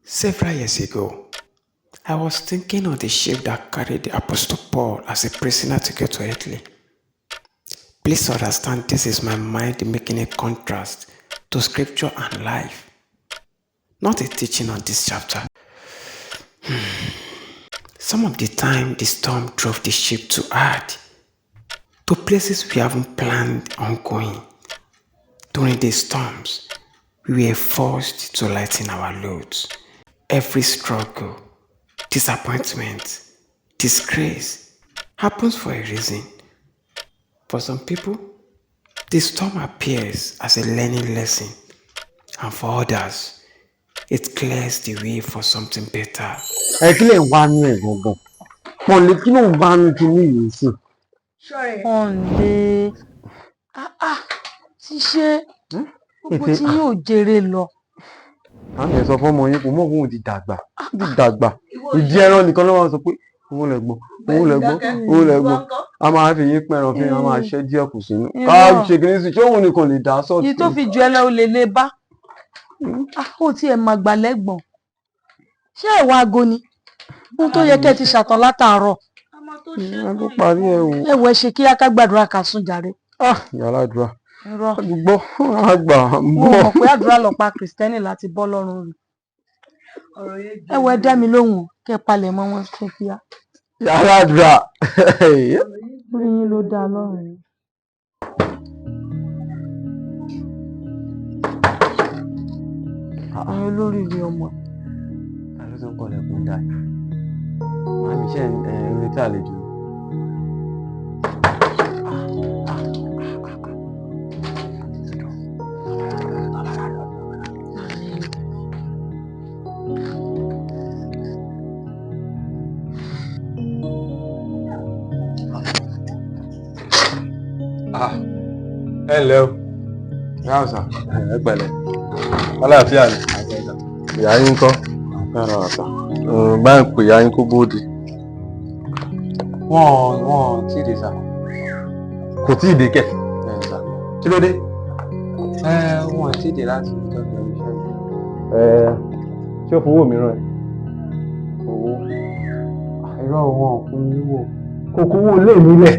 Several years ago, I was thinking of the ship that carried the Apostle Paul as a prisoner to go to Italy. Please understand, this is my mind making a contrast to scripture and life, not a teaching on this chapter. Some of the time, the storm drove the ship too hard to places we haven't planned on going. During the storms, we were forced to lighten our loads. Every struggle, disappointment, disgrace happens for a reason. For some people, the storm appears as a learning lesson, and for others, it clears the way for something better. Kí lè wá ní ẹ̀ gangan? Pọ̀nlé kí ló ń bá ní kíní yìí sí? Pọ̀nlé ti ṣe gbogbo tí yóò jèrè lọ. Àmì ẹ̀ sọ fọ́mọ yín kò mọ̀ òun ti dàgbà. Ìdí ẹran nìkan ló wá sọ pé òun lẹ̀gbọ́n. A máa fi yín pẹ̀ràn fi a máa ṣẹ́ díẹ̀ kù sínú. Ká ṣe kìíní sí ṣé òun nìkan lè dá sọ́ọ̀tì. Yìí tó fi ju ẹ lọ lè lè bá. Ó tiẹ̀ máa gbà lẹ́gbọ̀n. Ṣé ẹ̀wọ̀n aago ni? Ohun tó yẹ kẹ́ ti ṣàtàn látàárọ̀. A tó parí ẹ̀ wò. Ẹ̀wọ̀ ẹ ṣe kí á ká gbàdúrà ká sùn jàre. Yàrá àdúrà. Gbọ́ àgbà ń Mo bọ̀. mọ̀ pé àdúrà lọ̀pá Kìrìsìtẹ́nì láti bọ́ lọ́rùn rẹ̀. Ẹ̀wọ̀ ẹ dá mi lóhùn kẹ́ palẹ̀ mọ́ wọn fún kíá. Yàrá àdúrà. Orí yín ló dá lọ́rùn yìí. Àwọn olóríire ọmọ. Ta ló tún kọ́ lẹ́kùn dá yìí? Màámi ṣe ń retí àlejò. Ẹ ǹlẹ́ o. Yàrá sà. Ẹ pẹ̀lẹ́. Àlàáfíà ni. Ìyá yín ńkọ́? Yàrá sà. Bá ń pè ìyá yín kó bóde. Wọ́n tí ì dé sà. Kò tí ì dé kẹ̀. Bẹ́ẹ̀ni sà. Kí ló dé? Wọ́n tí ì dé láti ìtọ́jú iṣẹ́ mi. Ṣé o fowó mi rán ẹ? Owó. Irọ́ wọn kún owó. Kò kówó lé mi lẹ̀.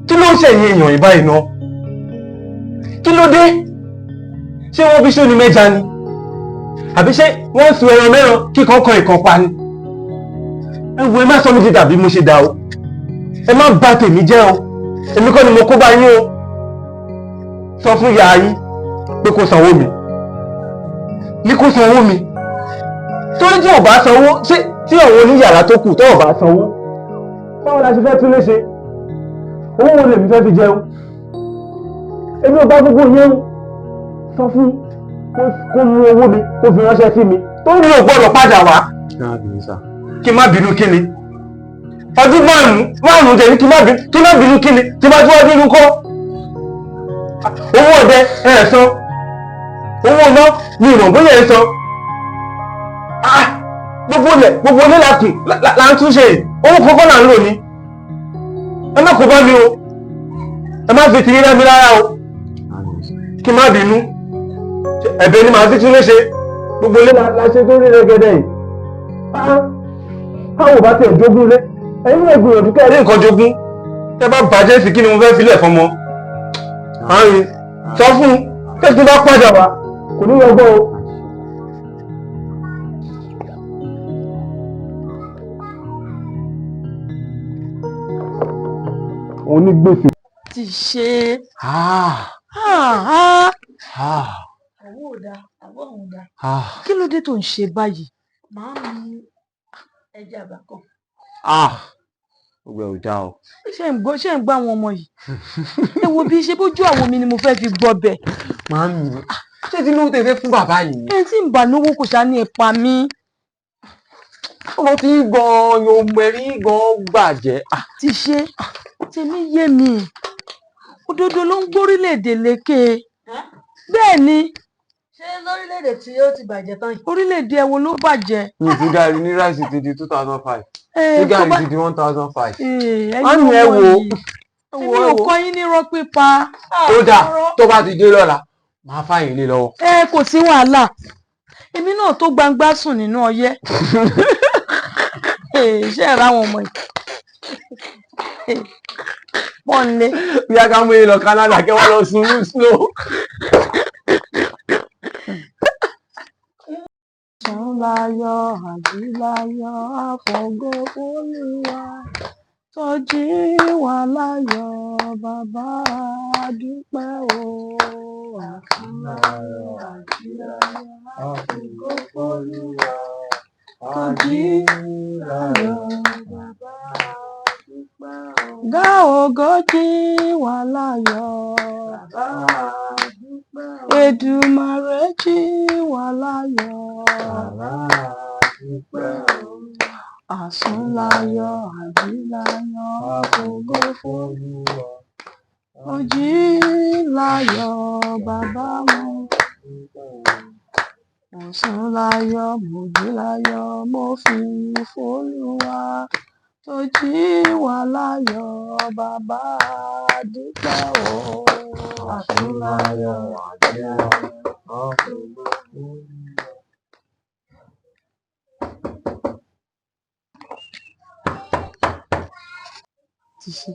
Kí ló ń ṣẹ̀yìn èèyàn yìí báyìí ná? Kí ló dé? Ṣé wọ́n fi ṣóni mẹ́ja ni? Àbí ṣé wọ́n ń sun ẹran mẹ́ran kí kankan ìkan pa ni? Ẹ wo ẹ má sọ mí ti dàbí mo ṣe dà o. Ẹ má bà tèmi jẹ́ o. Èmi kọ́ ni mo kó bá yín o. Sọ fún ìyá yín pé kó sanwó mi. Ní kó sanwó mi. Torí tí ò bá sanwó, ṣé tí àwọn oníyàrá tó kù tó ò bá sanwó? Báwo la ṣe fẹ́ tún lé ṣe? Owó wo lèmi fẹ́ fi jẹun? Èmi ò bá gbogbo yẹn sọ fún kó mú owó mi kó fi ránṣẹ́ sí mi. Torí mi ò gbọ́dọ̀ padà wá. Kí má bínú kí ni? Ọdún márùn-ún jẹ́ ní kí má bínú kí ni? Tí bá tí wọ́n bínú kọ́. Owó ọdẹ ẹ̀ san. Owó ọmọ mi ìmọ̀ bóyá ẹ̀ san. Gbogbo ilé la kùn là ń túnṣe. Owó kọ́kọ́ là ń lò ní. Ẹ má kó bá mi o. Ẹ má fi tìyín rẹ́mi rárá o. Kí má bínú. Ẹ̀bẹ̀ ni màá fi tún léṣe. Gbogbo ilé la ṣe tó rí rẹ́gẹ́dẹ́ yìí. Káwọn bá tẹ̀ jogún lé. Ẹ̀yin náà gbìyànjú kẹ́ ẹ rí nǹkan jogún. Tẹ́ bá bàjẹ́ sí kí ni mo fẹ́ filẹ̀ fọmọ. Àárín sọ fún un tẹ́sí bá padà wá kò ní lọ́gbọ́ o. Onígbèsè. Ti ṣe. Àwọ̀ ò dá. Kí ló dé tó ń ṣe báyìí? Màá mu ẹja àbàkàn. Gbogbo ẹ̀ ò já o. Ṣé ń gbọ́ àwọn ọmọ yìí? Ẹ wo bí ṣe bójú àwọn mi ni mo fẹ́ fi gbọ́ bẹ̀. Màámi, ṣé Tinubu tẹ fẹ́ fún bàbá yìí? Ẹ tí ń bà lówó kò ṣáà ní ipa mi. Ọmọ tí gan-an yóò mẹ́rí gan-an gbàjẹ́. Ti ṣe. Tèmi yé mi. Òdodo ló ń gbórílẹ̀-èdè lékè. Bẹ́ẹ̀ ni. Ṣé lórílẹ̀-èdè tí ó ti bàjẹ́ tán yìí? Orílẹ̀-èdè ẹ wo ló bàjẹ́? Mi ti gàrí ní ráìsì ti di 2005. Ní gàrí ti di 1005. Ẹ̀yin ẹ wo. Èmi ò kọ́ yín ní irọ́ pípa. Ó dà tó bá ti dé lọ́la, màá fàyìn lé lọ́wọ́. Kò sí wàhálà. èmi náà tó gbangba sùn nínú ọyẹ́ ṣé ẹ ráwọn ọmọ yìí pọ́n lé. bí a ká mú yín lọ Canada kí wọ́n lọ sun ní snow. Láyọ̀ àjíláyọ̀ àfọ̀gọ́ Olúwa tó jí wa láyọ̀ bàbá dúpẹ́ o. Láyọ̀ àjíláyọ̀ àfọ̀gọ́ Olúwa tó jí láyọ̀ bàbá dúpẹ́ o. Gá ògo jí wa láyọ̀ bàbá dúpẹ́ o. Èdùmàrè jí wa láyọ̀. Àsúnláyọ̀ àjíláyọ̀ àfọ̀gọ́ Olúwa òjíláyọ̀ bàbá wọn. Àsúnláyọ̀ mòjíláyọ̀ mo fi f'Olúwa tó jí wa láyọ̀ bàbá dúpẹ́ o. Àsúnláyọ̀ àjíláyọ̀ àfọ̀gọ́ Olúwa. Ti ṣe.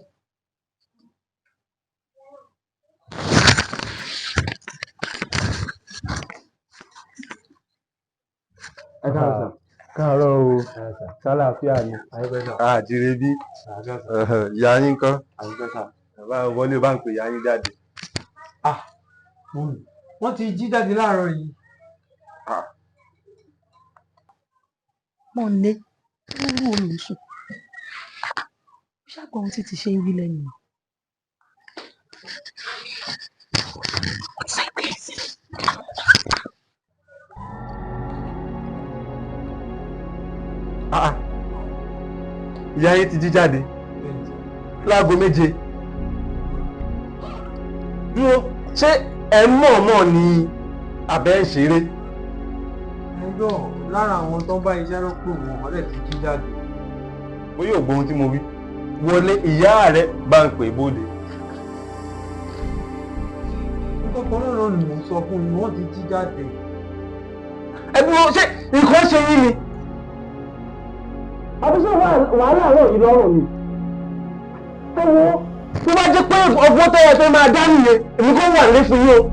káàárọ̀ o sálàáfíà ni. àjíire bí ìyá yín kọ́ bàbá wọlé bá ń pè ìyá yín jáde. wọ́n ti jí jáde láàárọ̀ yìí. Pọ́n lé lórí olùsùn ṣàgbọ́n ohun tí ti ṣe ń wí lẹ́yìn náà. ìyá yín ti jí jáde láago 7. dúró ṣé ẹ mọ̀ọ́mọ̀ ni àbẹ́ ń ṣeré. ẹjọ́ lára àwọn tó ń bá iṣẹ́ ló pè wọ́n ọ̀rẹ́ ti jí jáde. bóyá ò gbọ́ ohun tí mo wí wọlé ìyá rẹ bá ń pè bóde. kọ́kọ́ náà ni mo sọ fún mi wọ́n ti jí jáde. ẹbí wọn ṣe nǹkan ṣe yín ni. àbíṣe wàhálà rẹ̀ yìí lọ́rùn ni. ẹ wo tó bá jẹ́ pé ọgbọ́n tó yẹ fẹ́ máa dá nìyẹn èmi kò wà lé fún yín o.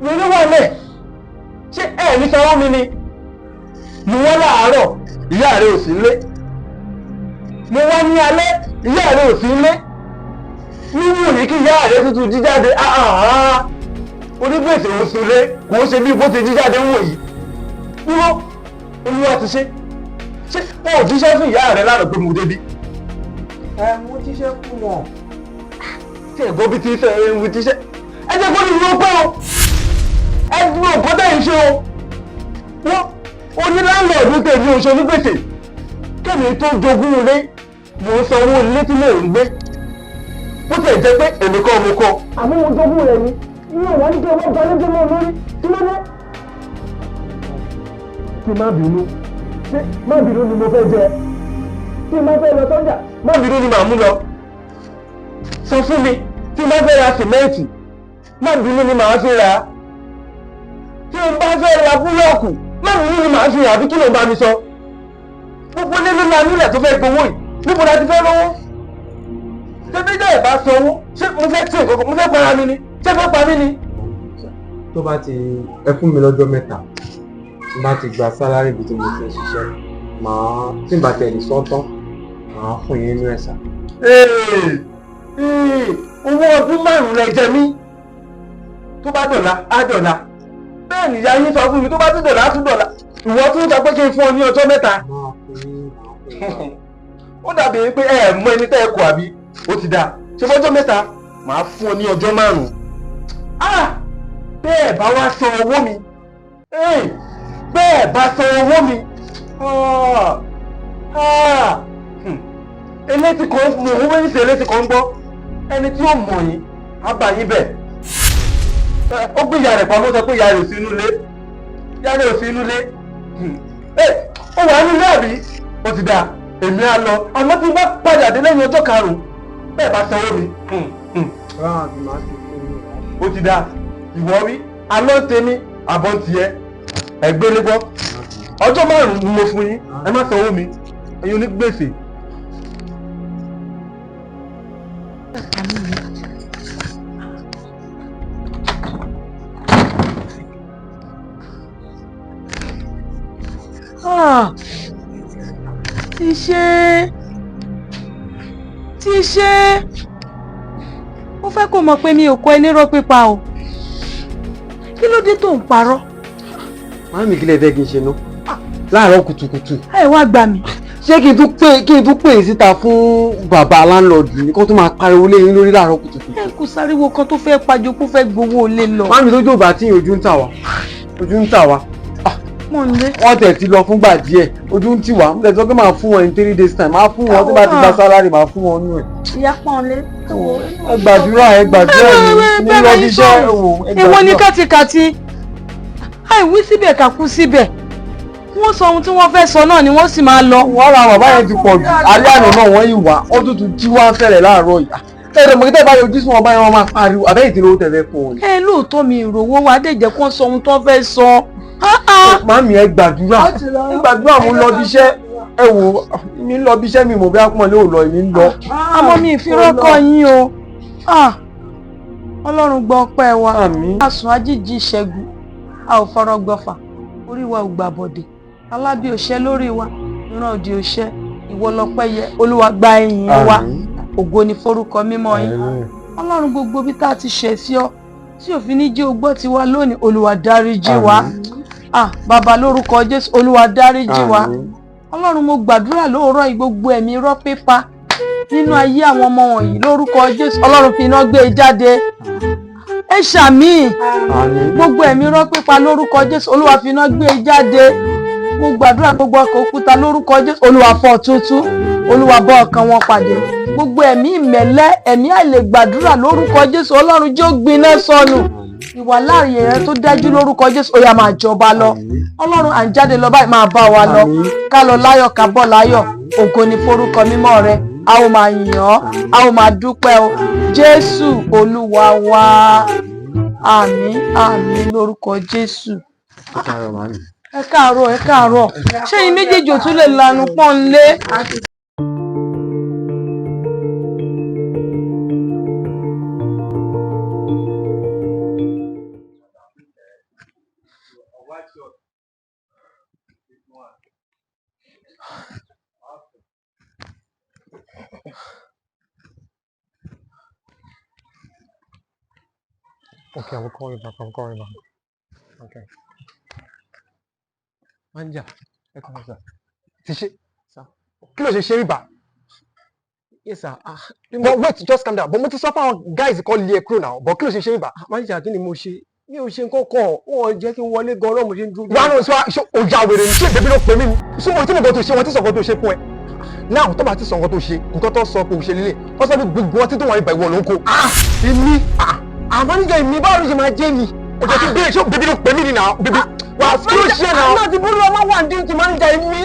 mi ní wà lẹ̀ ṣé ẹ̀ ní sanwó mi ni. mo wá láàárọ̀ ìyá rẹ̀ ò sí nílé. mo wá ní alẹ́ ìyá rẹ̀ ò sí nílé. níwò ní kí ìyá rẹ̀ tuntun jí jáde onígbèsè ò súnlé kò ń ṣe bí bó ti jí jáde wò yìí. dúró olúwa ti ṣe ó jíṣẹ́ fún ìyá rẹ̀ lánàá pé mo débí. mo jíṣẹ́ fún wọn. tí ẹ̀gbọ́n bí ti ṣe ewu jíṣẹ́ ẹ jẹ́ kó ní ìlú pẹ́ o ẹ dúró nǹkan tẹ́ ń ṣe o wọ́n oníláńlọ́ọ̀dù tèmi oṣù onígbèsè kẹ́mi tó jogún ilé mò ń sanwó ilé tí mò ń gbé bó ti jẹ́ pé èmi kọ́ mo kọ́ àmọ́ mo jogún rẹ̀ ni inú ìwà ní kí ọmọ gba lójú mọ́ lórí kí ló dé. kí má bínú ṣé má bínú ni mo fẹ́ jẹ tí má fẹ́ lọ sọ́jà má bínú ni màá mú lọ sọ fún mi tí má fẹ́ ra sìmẹ́ǹtì má bínú ni màá fi rà á tí n bá fẹ́ ra búlọ́ọ̀kù má bínú ni màá fi rà á bí kí ló bá mi sọ gbogbo nínú la nílẹ̀ tó fẹ́ gbowó yìí níbo la ti fẹ́ lọ́wọ́ tẹ́bí dẹ́ ẹ̀ bá sanwó ṣé mo fẹ́ tí ìkọ̀kọ̀ mo fẹ́ para mi ni ṣé fẹ́ pa mí ni. tó bá ti ẹ fún mi lọ́jọ́ mẹ́ta tí bá ti gba sálárì ibi tí mo ti ń ṣiṣẹ́ màá tí n bá tẹ̀lé sọ́tán màá fún yín nínú ẹ̀sà. owó ọdún 5 lẹ jẹ mí tó bá dọ̀la á dọ̀la bẹ́ẹ̀ nìyá yín sọ fún mi tó bá tún dọ̀la á tún dọ̀la ìwọ tún sọ pé kí n fún ọ ní ọjọ́ mẹ́ta. ó dàbí pé ẹ mọ ẹni tẹ́ ẹ kọ àbí ó ti dáa ṣe fọ́jọ́ mẹ́ta màá fún ọ ní ọjọ́ 5. bẹ́ẹ̀ bá wá san owó mi bẹ́ẹ̀ bá san owó mi elétí kan mọ̀ owó méjì sí elétí kan gbọ́ ẹni tí ó mọ̀ yín á bá yín bẹ̀. ó gbé ìyá rẹ̀ pamọ́ sọ pé ìyá rẹ̀ ò sí inú ilé ìyá rẹ̀ ò sí inú ilé ó wà nínú ilé àbí ó ti dáa èmi á lọ àmọ́ tí n bá padà dé lẹ́yìn ọjọ́ 5 bẹ́ẹ̀ bá sanwó mi. ó ti dáa ìwọ wí alọ́ tèmi àbọ̀ tiẹ̀ ẹ gbélé gbọ́ ọjọ́ 5 ni mo fún yín ẹ má sanwó mi ẹ̀yin onígbèsè. ti ṣe mo fẹ́ kó mọ̀ pé mi ò kọ́ ẹ nírọ́ pípa o kí ló dé tó ń parọ́. Màámi kí lẹ fẹ́ kí n ṣe ná láàárọ̀ kùtùkùtù. ẹ wá gbà mí. ṣé kí n tún pè é síta fún bàbá láńlọ́ọ̀dù ní kó tó máa pariwo lé yín lórí láàárọ̀ kùtùkùtù. ẹ kò sáríwo kan tó fẹ́ pàjọ kó fẹ́ gbowó olè lọ. Màámi tó jòbá tí ojú ń tà wá. mo ń lé. wọ́n tẹ̀ ti lọ fúngbà díẹ̀ ojú ń tì wá mo tẹ̀ sọ pé máa fún wọn in 3 days time máa fún wọn tó bá ti gba sálárì máa fún wọn nú ẹ̀. ìyá pọ́n lé. ẹ gbàdúrà ní lọ́bí iṣẹ́ èwo ni kátikàti àìwí síbẹ̀ kà kú síbẹ̀ wọ́n sọ ohun tí wọ́n fẹ́ sọ náà ni wọ́n sì máa lọ. wọ́n ra bàbá yẹn ti pọ̀ jù alẹ́ àná náà wọ́n yìí wá ó tútù jí wá fẹ́rẹ̀ láàárọ̀ yìí ẹ̀rọ mọ̀kítẹ́ bá yọjú sí wọn báyìí wọ́n máa pariwo àbẹ́yìí tí lówó tẹ̀lé fún wọn. ẹ lóòótọ́ mi ìròwó wa dé jẹ́ kó sọ ohun tó fẹ́ sọ. Màámi ẹ gbàdúrà mo ń lọ bí iṣẹ́ ẹ wò mi ń lọ bí iṣẹ́ mi mọ̀ bí akúmọ̀ lé ò lọ èmi ń lọ. àmọ́ mi ìfirọ́kọ yín o Ọlọ́run gbọ́ ọpẹ́ wa àsùn ajíjí ìṣẹ́gun a ò fọ́rọ́ gbọ́fà orí wa ò gbà bọ̀dẹ̀ alábí òṣẹ́ lórí wa ìran òdì òṣẹ́ ìwọ lọ́pẹ́ yẹ Olúwa gba ẹ̀yìn wa ògo ni forúkọ mímọ́ yín Ọlọ́run gbogbo bí tá a ti ṣẹ̀ sí ọ tí òfin ní jẹ́ ogbó tiwa lónìí Olúwa dáríjì wa bàbá lórúkọ Jésù Olúwa dáríjì wa Ọlọ́run mo gbàdúrà lóòrọ̀ yìí gbogbo ẹ̀mí irọ́ pípa nínú ayé àwọn ọmọ wọ̀nyí lórúkọ Jésù Ọlọ́run fi iná gbé e jáde ẹ ṣàmì gbogbo ẹ̀mí irọ́ pípa lórúkọ Jésù Olúwa fi iná gbé e jáde mo gbàdúrà gbogbo ọkọ̀ òkúta lórúkọ Jésù Olúwa fọ́ tútú Olúwa bọ́ ọkàn wọn pàdé gbogbo ẹ̀mí ìmẹ̀lẹ́ ẹ̀mí àìlè gbàdúrà lórúkọ Jésù Ọlọ́run jẹ́ ó gbiná sọnù ìwà láàyè rẹ tó dájú lórúkọ Jésù ó yá máa jọba lọ Ọlọ́run à ń jáde lọ báyìí máa bá wa lọ ká lọ láyọ̀ ká bọ̀ láyọ̀ ògo ni forúkọ mímọ́ rẹ a ó máa yìn ọ́ a ó máa dúpẹ́ o Jésù Olúwa wa àmín àmín lórúkọ Jésù. ẹ káàárọ̀ ṣé yín méjèèjì ò tún lè lanu pọ́n lé. Okay, I will call you back. Okay. Manja, ẹ kọ́ sir. Ti ṣe, sir. Kí ló ṣe ibà? Yes, sir. But wait, just calm down. But mo ti sọ fún àwọn guys call lé kúrò now. But kí ló ṣe ibà? Manja, kí ni mo ṣe? Mi ò ṣe nǹkan kan. Wọ́n jẹ́ kí n wọlé gan-an mo ṣe ń dúró. Wọ́n á ṣe ọjà wèrè ní ṣé bèbí ló pè mí ni. Ṣé mo ti mọ̀ nǹkan tó ṣe wọ́n ti sọ nǹkan tó ṣe fún ẹ? Now tó bá ti sọ nǹkan tó ṣe, nǹkan tó sọ pé ò ṣe lélẹ̀. Wọ́n sọ pé gbogbo ọtí tó wà níbà ìwọ ló ń kó. Èmi àmọ́níjà èmi báwo ló ṣe máa jẹ́ mi? Ọjọ́ tí bẹ́ẹ̀ ṣé bèbí ló pè mí ni náà? Bèbí wà kí ló ṣe náà? Àná ti búrú ọmọ wà ní ti máníjà èmi.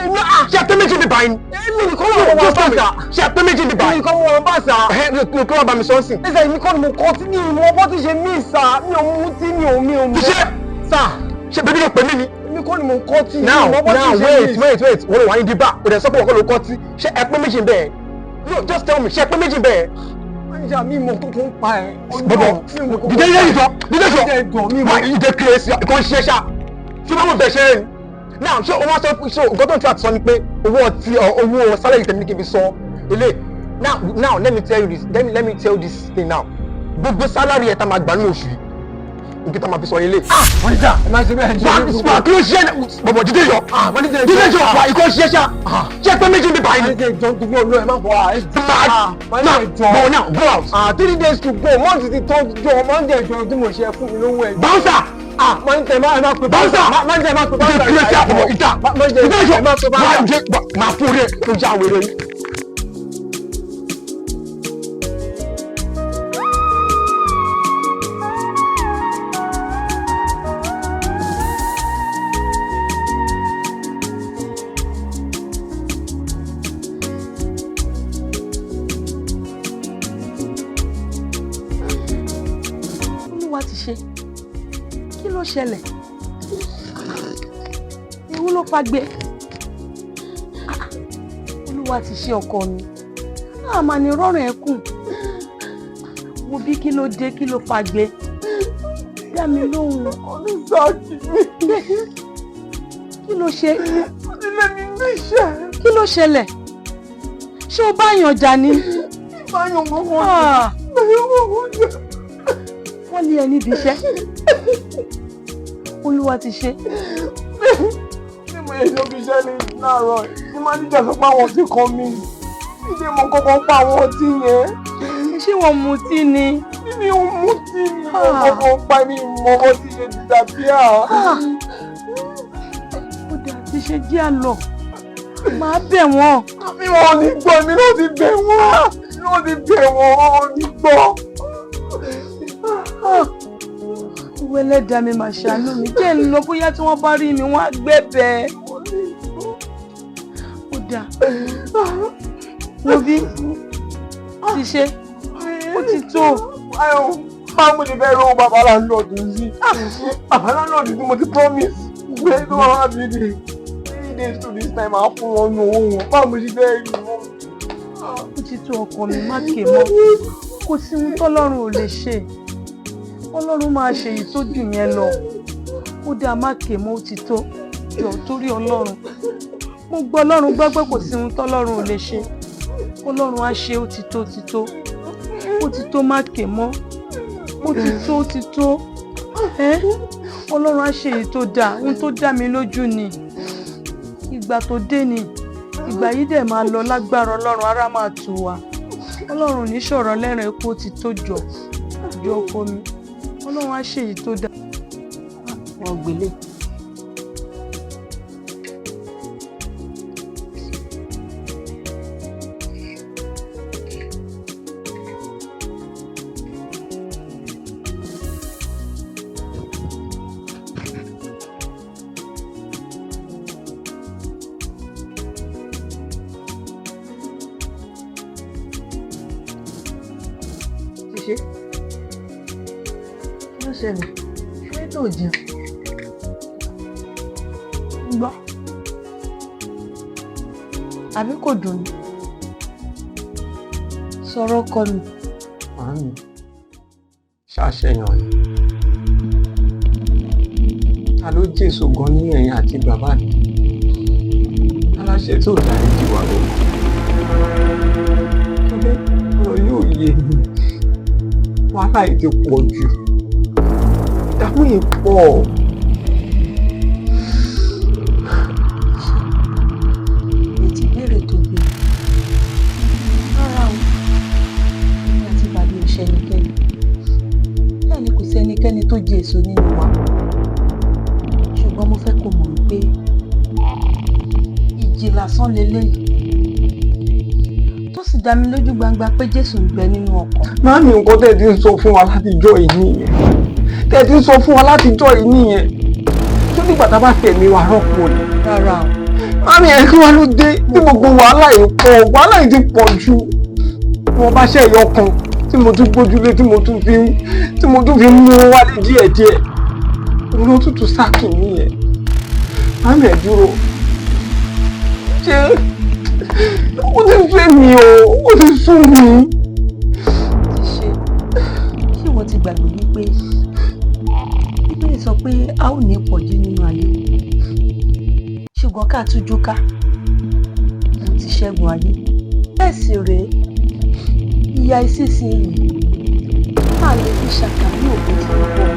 Ṣé àpé méjì ní báyìí? Èmi nìkan ló wọ́n bá sà. Ṣé àpé méjì ní báyìí? Èmi nìkan wọ́n bá sà. Ẹ̀hẹ́ kí wọ́n bá mi sọ sí. Ẹ̀sẹ̀ èmi kọ́ ni mo kọ́ tí mi ìmọ̀ ọbọ̀ tí ṣe mí sà. Mi ò mú tí mi ò mú. Ṣé ṣé bèbí ló pè mí ni? Èmi kọ́ ni mo kọ́ tí. Now wait. Wọ́n lè wá ní dìbà. Kò dẹ̀ sọ pé wọ́n kọ́ ló kọ́ tí. Ṣé ẹ pé méjì bẹ́ẹ̀? No, just tell me. Ṣé ẹ pé méjì bẹ́ẹ̀? Manja mi mo tó ń pa ẹ. Bọ̀bọ̀ dídé mi mo ìdè kérésì ìkan ṣiṣẹ́ ṣá tí wọ́n mọ̀ bẹ̀ ṣe é ni. Now ṣé o wá sọ ṣé nǹkan tó ń tún àti sọ ni pé owó salary tẹ̀mí kí n fi sọ ilé. Now let me tell you this thing now. Gbogbo salary ẹ̀ tá máa gbà ní oṣù yìí nǹkan tá máa fi sọ ilé. Manja ẹ máa ṣe bẹ́ẹ̀ ṣe. Wà á kí ló ṣe é bọ̀bọ̀ dídé yọ. Dídé yọ wà ìkan ṣiṣẹ́ ṣá. Ṣé pé méjì ń bí báyìí ni? Ẹ jọ gbogbo olú ẹ má bọ̀ ọ́ ẹ now go out. 3 days to go month ti tó jọ Monday ìjọ tí mo ṣe fún mi lówó ẹ. Bouncer Manja ẹ máa pe bouncer. Manja ẹ máa pe bouncer. Ìdè kí àpò ìta. Manja ẹ máa pe bouncer. Máa fún rẹ̀ tó já wèrè yìí. ṣe kí ló ṣẹlẹ̀ ewu ló fagbe. Olúwa ti ṣe ọkọ mi. Àmà ni rọrùn ẹkùn. Wo bí kí ló dé, kí ló fagbe. Dá mi lóhùn. Oníṣàkì mi. Kí ló ṣe? Ilé mi níṣẹ́. Kí ló ṣẹlẹ̀? Ṣé o bá yàn jà ni? Báyọ̀ gbogbo Ah, ọjọ́. wọ́n lé ẹ níbi iṣẹ́. Olúwa ti ṣe. Bí mo yẹ ṣe fi iṣẹ́ ní láàárọ̀ ní máníjà sọ pé àwọn ti kàn mí. Ìdí mo kọ́kọ́ pa àwọn ọtí yẹn. Ṣé wọ́n mutí ni? Mi ò mutí ni mo kọ́kọ́ pa mi mọ ọtí ṣe disapia. Ó dà ti ṣe díẹ̀ lọ. Màá bẹ̀ wọ́n. Mi ò ní gbọ́, mi ló ti bẹ̀ wọ́n. Mi ló ti bẹ̀ wọ́n, ò ní gbọ́. Owó ẹlẹ́dàá mi máa ṣàánú mi. Jẹ́ ń lọ bóyá tí wọ́n bá rí mi wọ́n á gbẹ̀bẹ̀. Ó dà. Wo bí? Ti ṣe. Ó ti tó. Báwo mo lè fẹ́ rówó bàbá láńlọ́ọ̀dù sí? Bàbá láńlọ́ọ̀dù tí mo ti promise pé tó máa wá bí dé 3 days to this time máa fún wọn ní owó wọn. Báwo mo ṣe fẹ́ rí wọn? Ó ti tó ọkọ mi má ké mọ́. Kò sí ohun tọ́lọ́run ò lè ṣe. Ọlọ́run máa ṣe èyí tó jù yẹn lọ. Ó dáa má ké mọ́, ó ti tó. Jọ torí Ọlọ́run. Mo gbọ́ Ọlọ́run gbọ́ pé kò sí ohun tọ́lọ́run ò lè ṣe. Ọlọ́run á ṣe, ó ti tó, ó ti tó. Ó ti tó má ké mọ́. Ó ti tó, ó ti tó. Ọlọ́run á ṣe èyí tó dáa. Ohun tó dá mi lójú ni. Ìgbà tó dé ni. Ìgbà yìí dẹ̀ máa lọ lágbára Ọlọ́run, ara máa tù wá. Ọlọ́run ní ṣọ̀rọ̀ lẹ́rìn epo ti tó jọ ọkọ mi. Ọlọ́run á ṣe èyí tó dáa. Wọ́n gbélé. Ṣe kí ló ṣẹlẹ̀? Ṣé tó jẹun? Gbọ́. Àbí kò dùn ní? Sọ̀rọ̀ ọkọ mi. Màámi, ṣàṣeyàn ni. Ta ló jèso gan ní ẹ̀yìn àti bàbá mi? Aláṣẹ tó dárí jì wá lọ́wọ́. Ọ̀rọ̀ yóò yé mi. Wàhálà yìí ti pọ̀ jù. Ìdààmú yìí pọ̀. Ètí ìbéèrè tó gbé. Rárá o, èmi àti bàbá ò ṣe ẹnikẹ́ni. Bẹ́ẹ̀ ni kò sí ẹnikẹ́ni tó jẹ èso nínú wa. Ṣùgbọ́n mo fẹ́ kó mọ̀ wípé ìjì lásán leléyìí. Tó sì dá mi lójú gbangba pé Jésù ń bẹ nínú ọkàn. Màámi, nǹkan tẹ́ ẹ ti ń sọ fún wa látijọ́ yìí nìyẹn. Tẹ́ ẹ ti ń sọ fún wa látijọ́ yìí nìyẹn. Tó nígbà tá a bá fẹ̀mí wa rọ́pò ni. Rárá o. Màámi, ẹ kí wá ló dé tí gbogbo wàhálà yìí pọ̀? Wàhálà yìí ti pọ̀ jù. Wọ́n bá ṣe ẹ̀yọ kan tí mo tún gbójúlé tí mo tún fi mú wálé díẹ̀díẹ̀. Òun ló tútù sáàkì nìyẹn. Màámi, ẹ dúró. Ṣé ó ti fẹ́ mi o? Ó ti sún mi. Ṣé wọ́n ti gbàgbé wípé Bíbélì sọ pé a ó ní ìpọ́njú nínú ayé, ṣùgbọ́n ká tújú ká mo ti ṣẹ́gun ayé. Bẹ́ẹ̀ sì rèé, ìyà ìsinsìnyí a lè fi ṣàkàwé òkú tí ó pọ̀.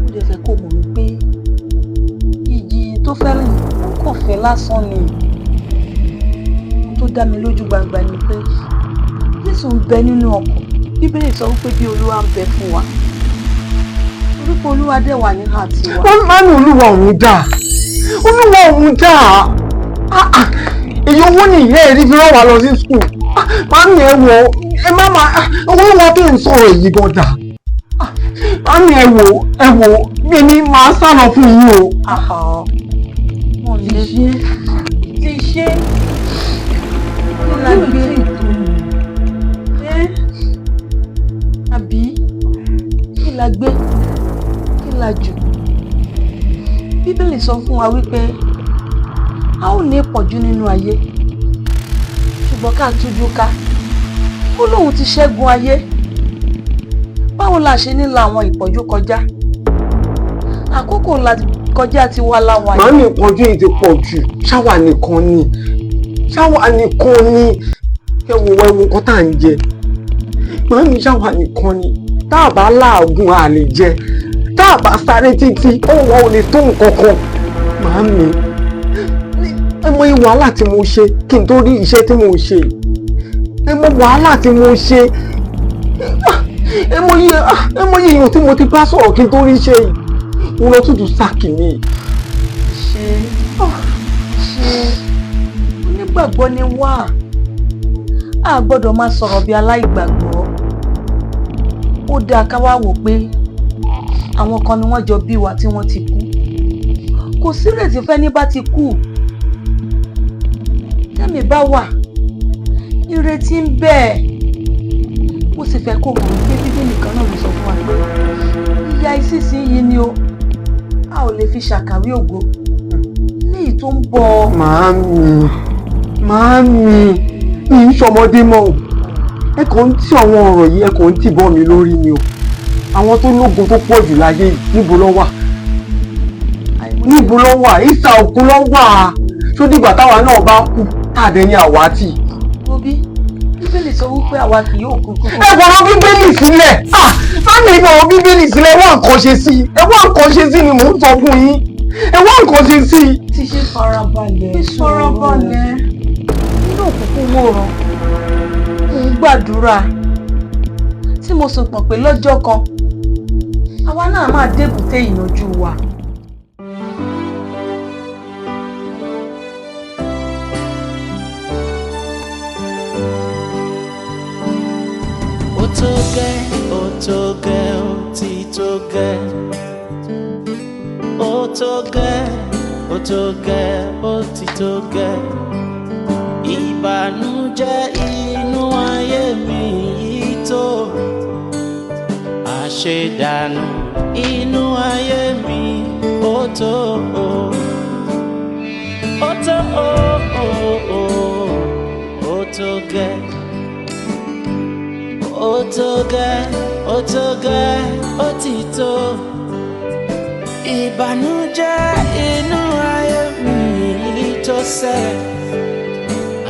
Mo lè fẹ́ kó mọ̀ wípé ìjì tó fẹ́ rìn ó kàn fẹ́ lásán ni. Tó dá mi lójú gbangba ni pé Jésù ń bẹ nínú ọkàn. Bíbélì sọ wípé bí Olúwa ń bẹ fún wa, orúkọ Olúwa dẹ̀ wà nínú àti wa. Màámi, Olúwa òun dà. Olúwa òun dà. Èyí owó ni ìyá ẹ̀ rí fi rán wa lọ sí skul. Màámi, ẹ wò ẹ má máa owó wọn tó ń sọ̀rọ̀ èyí gan dà. Màámi, ẹ wò mi ni màá sá lọ fún yín o. Wọ́n lè ṣe ti ṣe kí la gbé àbí kí la gbé kí la jù Bíbélì sọ fún wa wípé a ó ní ìpọ́njú nínú ayé ṣùgbọ́n ká tújú ká ó lóun ti ṣẹ́gun ayé. Báwo la ṣe ní la àwọn ìpọ́njú kọjá? Àkókò ńlá kọjá ti wá láwọn ayé. Màámi, ìpọ́njú yìí ti pọ̀ jù. Ṣáwa nìkan ni ẹwọ nǹkan tá à ń jẹ. Màámi, ṣáwa nìkan ni tá a bá láàgùn a lè jẹ, tá a bá sáré títí òun ò lè tó nǹkan kan. Màámi, ẹ mọ iye wàhálà tí mo ṣe kí n tó rí iṣẹ́ tí mo ṣe. Ẹ mọ wàhálà tí mo ṣe. Ẹ mọ iye èèyàn tí mo ti bá sọ̀rọ̀ kí n tó rí iṣẹ́ yìí. Mo lọ tútù sáàkì mi. Ṣé onígbàgbọ́ ni wá? A gbọ́dọ̀ máa sọ̀rọ̀ bí aláìgbàgbọ́. Ó dáa ká wá wò pé àwọn kan ni wọ́n jọ bí wa tí wọ́n ti kú. Kò sírètí fẹ́ni bá ti kú. Tẹ́mi bá wà, ìrètí ń bẹ. Mo sì fẹ́ kó mọ̀ pé Bíbélì kan náà ló sọ fún wa pé ìyà ìsinsìnyí ni o. A ò lè fi ṣàkàwé ògo léyìí tó ń bọ̀. Màámi, mi ń ṣọmọdé mọ́ o. Ẹ kàn ń tí àwọn ọ̀rọ̀ yìí, ẹ kàn ń tìbọn mi lórí ni o. Àwọn tó lógun tó pọ̀ jù láyé yìí níbo ló wà? Níbo ló wà? Ìsà òkú ló wà. Ṣó dìgbà táwa náà bá kú tàdé ní àwátì? Bóbí, Bíbélì sọ wípé àwa kì yóò kú kúkú. Ẹ gbọ́dọ̀ Bíbélì sílẹ̀. Màámi, ìgbọ̀rọ̀ Bíbélì sílẹ̀, ẹ wá nǹkan ṣe sí i. Ẹ wá nǹkan ṣe sí i ni mò ń sọ fún yín. Ẹ wá nǹkan ṣe sí i. Ti ṣe farabalẹ̀. Nínú òkùnkùn wòran, mò ń gbàdúrà. Tí mo sì pọ̀ pé lọ́jọ́ kan, àwa náà máa débùté ìyànjú wa. Ó tó gẹ́, ó ti tó gẹ́. Ó tó gẹ́, ó ti tó gẹ́. Ìbànújẹ́ inú ayé mi yìí tó. Àṣedànù inú ayé mi ó tó. Ó tó gẹ́. Ó tó gẹ́, ó ti tó. Ìbànújẹ́ inú ayé mi tó sẹ́.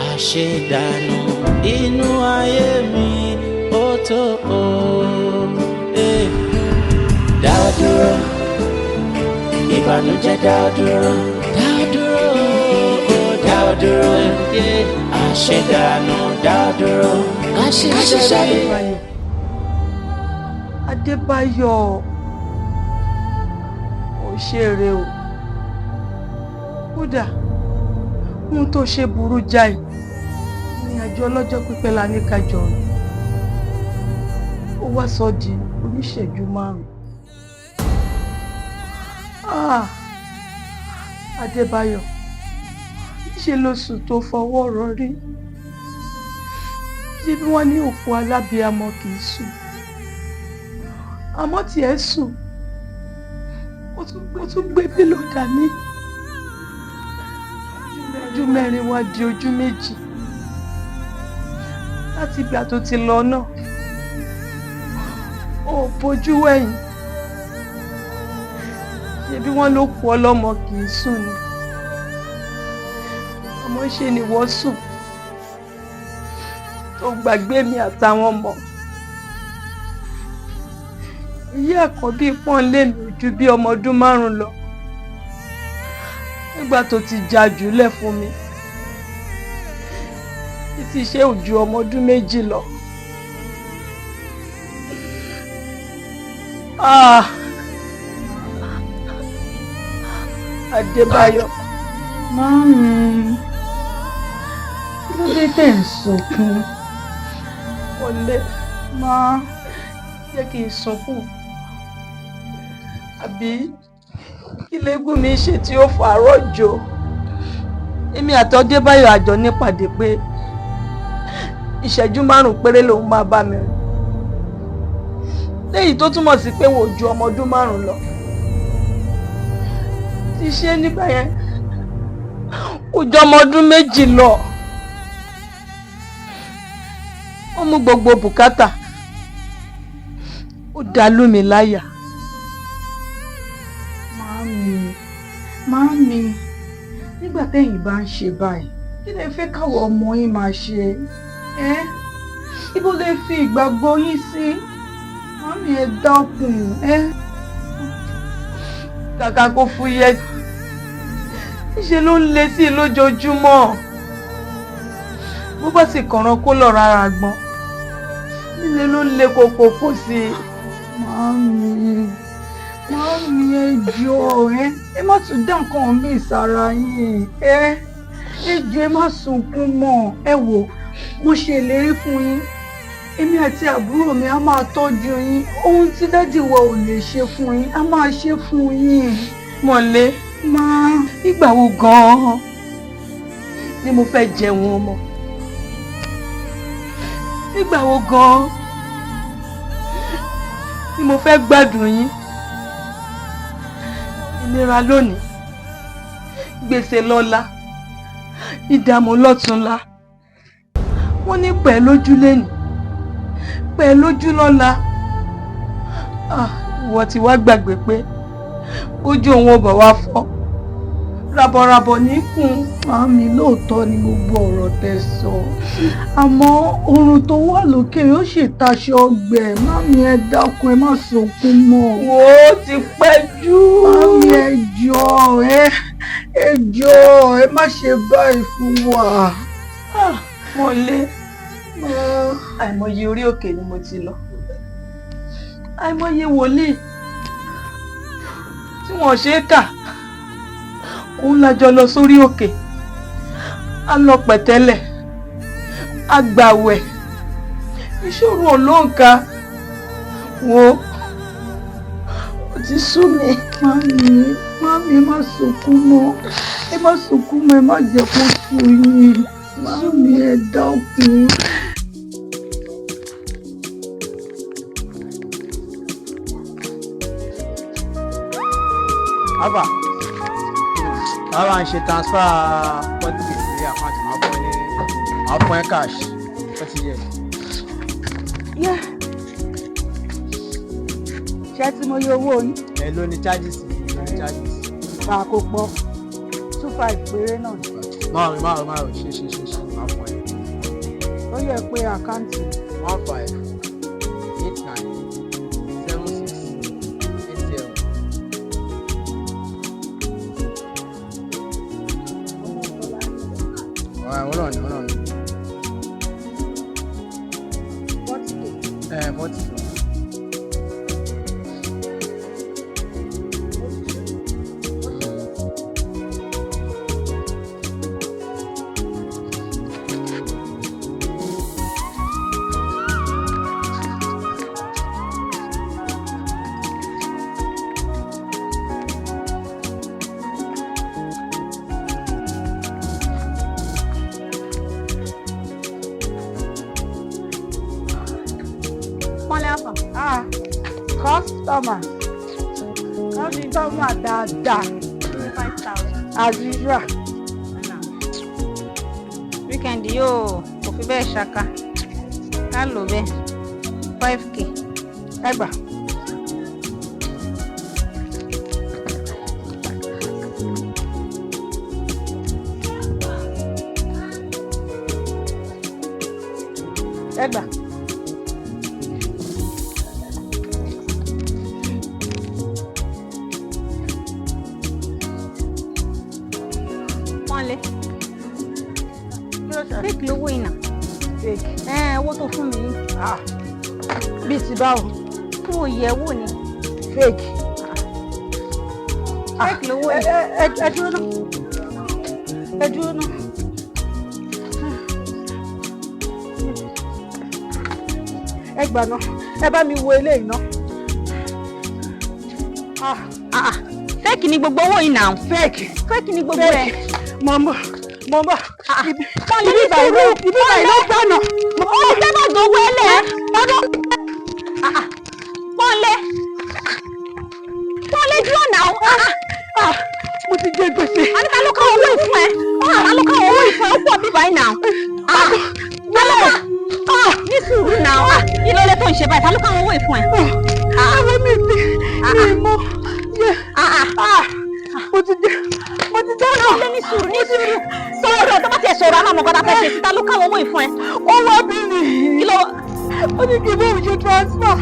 Àṣedànù inú ayé mi ó tó. Dá ọ dúró, ìbànújẹ́ dá ọ dúró. Dá ọ dúró, dá ọ dúró. Àṣedànù dá ọ dúró. Adébáyọ̀, ò ṣeré o. Kódà ohun tó ṣe burú jáì ní àjọ ọlọ́jọ́ pípẹ́ la ní kájọ rẹ̀. Ó wá sọ di oníṣẹ́jú 5. Adébáyọ̀, ṣe lóṣù tó fọwọ́ rọrí. Ṣé bí wọ́n ní òkú alábíamọ kì í sùn? Àmọ́ tí ẹ sùn, ó tún gbé pílò dání. Ojú mẹ́rin wá di ojú méjì. Láti ìgbà tó ti lọ náà, ó bójú wẹ̀yìn. Ṣé bí wọ́n ló kú ọlọ́mọ kì í sùn ni? Àmọ́ ṣe ni wọ́n sùn tó gbàgbé mi àtàwọn ọmọ. Ìyá àkọ́bí pọ́nlé mi ju bí ọmọ ọdún 5 lọ. Nígbà tó ti já jùlẹ̀ fún mi, títí ṣe ò ju ọmọ ọdún 2 lọ. Adébáyọ̀. Mami, kí ló dé tẹ̀ ń sunkún? Wọlé, jẹ́ kí n sunkún. Àbí kí lẹ́gùn mi ṣe tí ó fàárọ̀ jò? Èmi àti Adébáyọ̀ àjọ nípàdé pé ìṣẹ́jú 5 péré lòun máa bá mi rìn. Léyìí tó túmọ̀ sí pé wò ju ọmọ ọdún 5 lọ. ti ṣe nígbà yẹn kò jọ ọmọ ọdún 2 lọ. Ó mú gbogbo bùkátà ó dá lù mí láyà. Màámi, nígbà tẹ́yìn bá ń ṣe báyìí kí lẹ fẹ́ káwọn ọmọ yín máa ṣe? Ibo lẹ fi ìgbàgbọ́ yín sí? Màámi ẹ dákun. Kàkà kó fúyẹ́ ṣe ló ń le sí i lójoojúmọ́. Bó bá sì kànràn kó lọ rárá gbọ́n nílé ló ń le kókó sí i. Màámi ẹ jọ̀ọ́ ẹ má tún dá nǹkan mi sára yín. Ẹ jọ̀ọ́ ẹ má sunkún mọ́. Ẹ wò mo ṣe ìlérí fún yín, èmi àti àbúrò mi a máa tọ́jú yín. Ohun tí dádì wa ò lè ṣe fún yín a máa ṣe fún yín. Mọ̀lé ìgbà wo gan-an ni mo fẹ́ jẹun ọmọ? Ìgbà wo gan-an ni mo fẹ́ gbádùn yín? Ìnira lónìí, gbèsè lọ́la, ìdààmú lọ́túnla. Wọ́n ní pẹ̀ lójú lénìí, pẹ̀ lójú lọ́la. Ìwọ ti wá gbàgbé pé ojú òun ò bọ̀ wá fọ́, rabọ̀rabọ̀ níkùn. Màámi lóòótọ́ ni gbogbo ọ̀rọ̀ tẹ́ sọ, àmọ́ oorun tó wà lókè yóò sì taṣọ ọgbẹ́. Màámi ẹ dákun ẹ má sunkún mọ́. Wò ó ti pẹ́ jù. Màámi ẹ jọ̀ọ́ ẹ jọ̀ọ́ ẹ má ṣe báyìí fún wa. Mọ̀lé, àìmọye orí òkè ni mo ti lọ, àìmọye wòlíì tí wọ́n ṣe é kà. Òun lájọ lọ sórí òkè, a lọ pẹ̀tẹ́lẹ̀, a gbàwẹ̀, ìṣòro olóǹkà. Wo ó ti sú mi. Màámi ẹ má sunkún mọ́, ẹ má sunkún mọ́, ẹ má jẹ́ kó sú yín. Màámi ẹ dákun. Aba ń ṣe transfer $40 sí àkáǹtì máa fún ẹ cash $40. Ṣé tí mo yọ owó yín? Ẹ ló ní charges. Kò pọ̀ 25 péré náà. Máa ṣe máa fún ẹ. Ó yẹ pé àkáǹtì 15897680. Hold on. 40. Customer dáadáa. 5,000. As usual. Weekend yóò kò fi bẹ́ẹ̀ ṣaka. Ká lò bẹ́ẹ̀ 5k. Ẹ gbà. Ẹ gbà. Mọ́lẹ̀. Fake lówó iná. Fake. Owó tó fún mi. Bí ti báwo? Kó o yẹ̀ wò ni. Fake. Fake lówó yìí. Ẹ dúró náà. Ẹ dúró náà. Ẹ gbà náà. Ẹ bá mi wo eléyìí náà. Fake ni gbogbo owó yìí náà. Fake ni gbogbo ẹ̀. Mọ̀mọ́. Ibi báyìí ló gbọ́nà. Ó fẹ́ bá gbowó ẹlẹ́. Pọ́nlé dúró náà. Mo ṣe báyìí? Ta ló káwọn owó ìfún ẹ? Àwọn mi mọ̀. Mo ti jẹ́ Ọlọ́run ní sùúrù sọ̀rọ̀ tó bá tiẹ̀ sọ̀rọ̀ àwọn ọmọkọ́ta fẹ́ ṣe ta ló káwọn owó ìfún ẹ? ó wá bí mi. Kí ló Ó ní kí bóun ṣe transfer.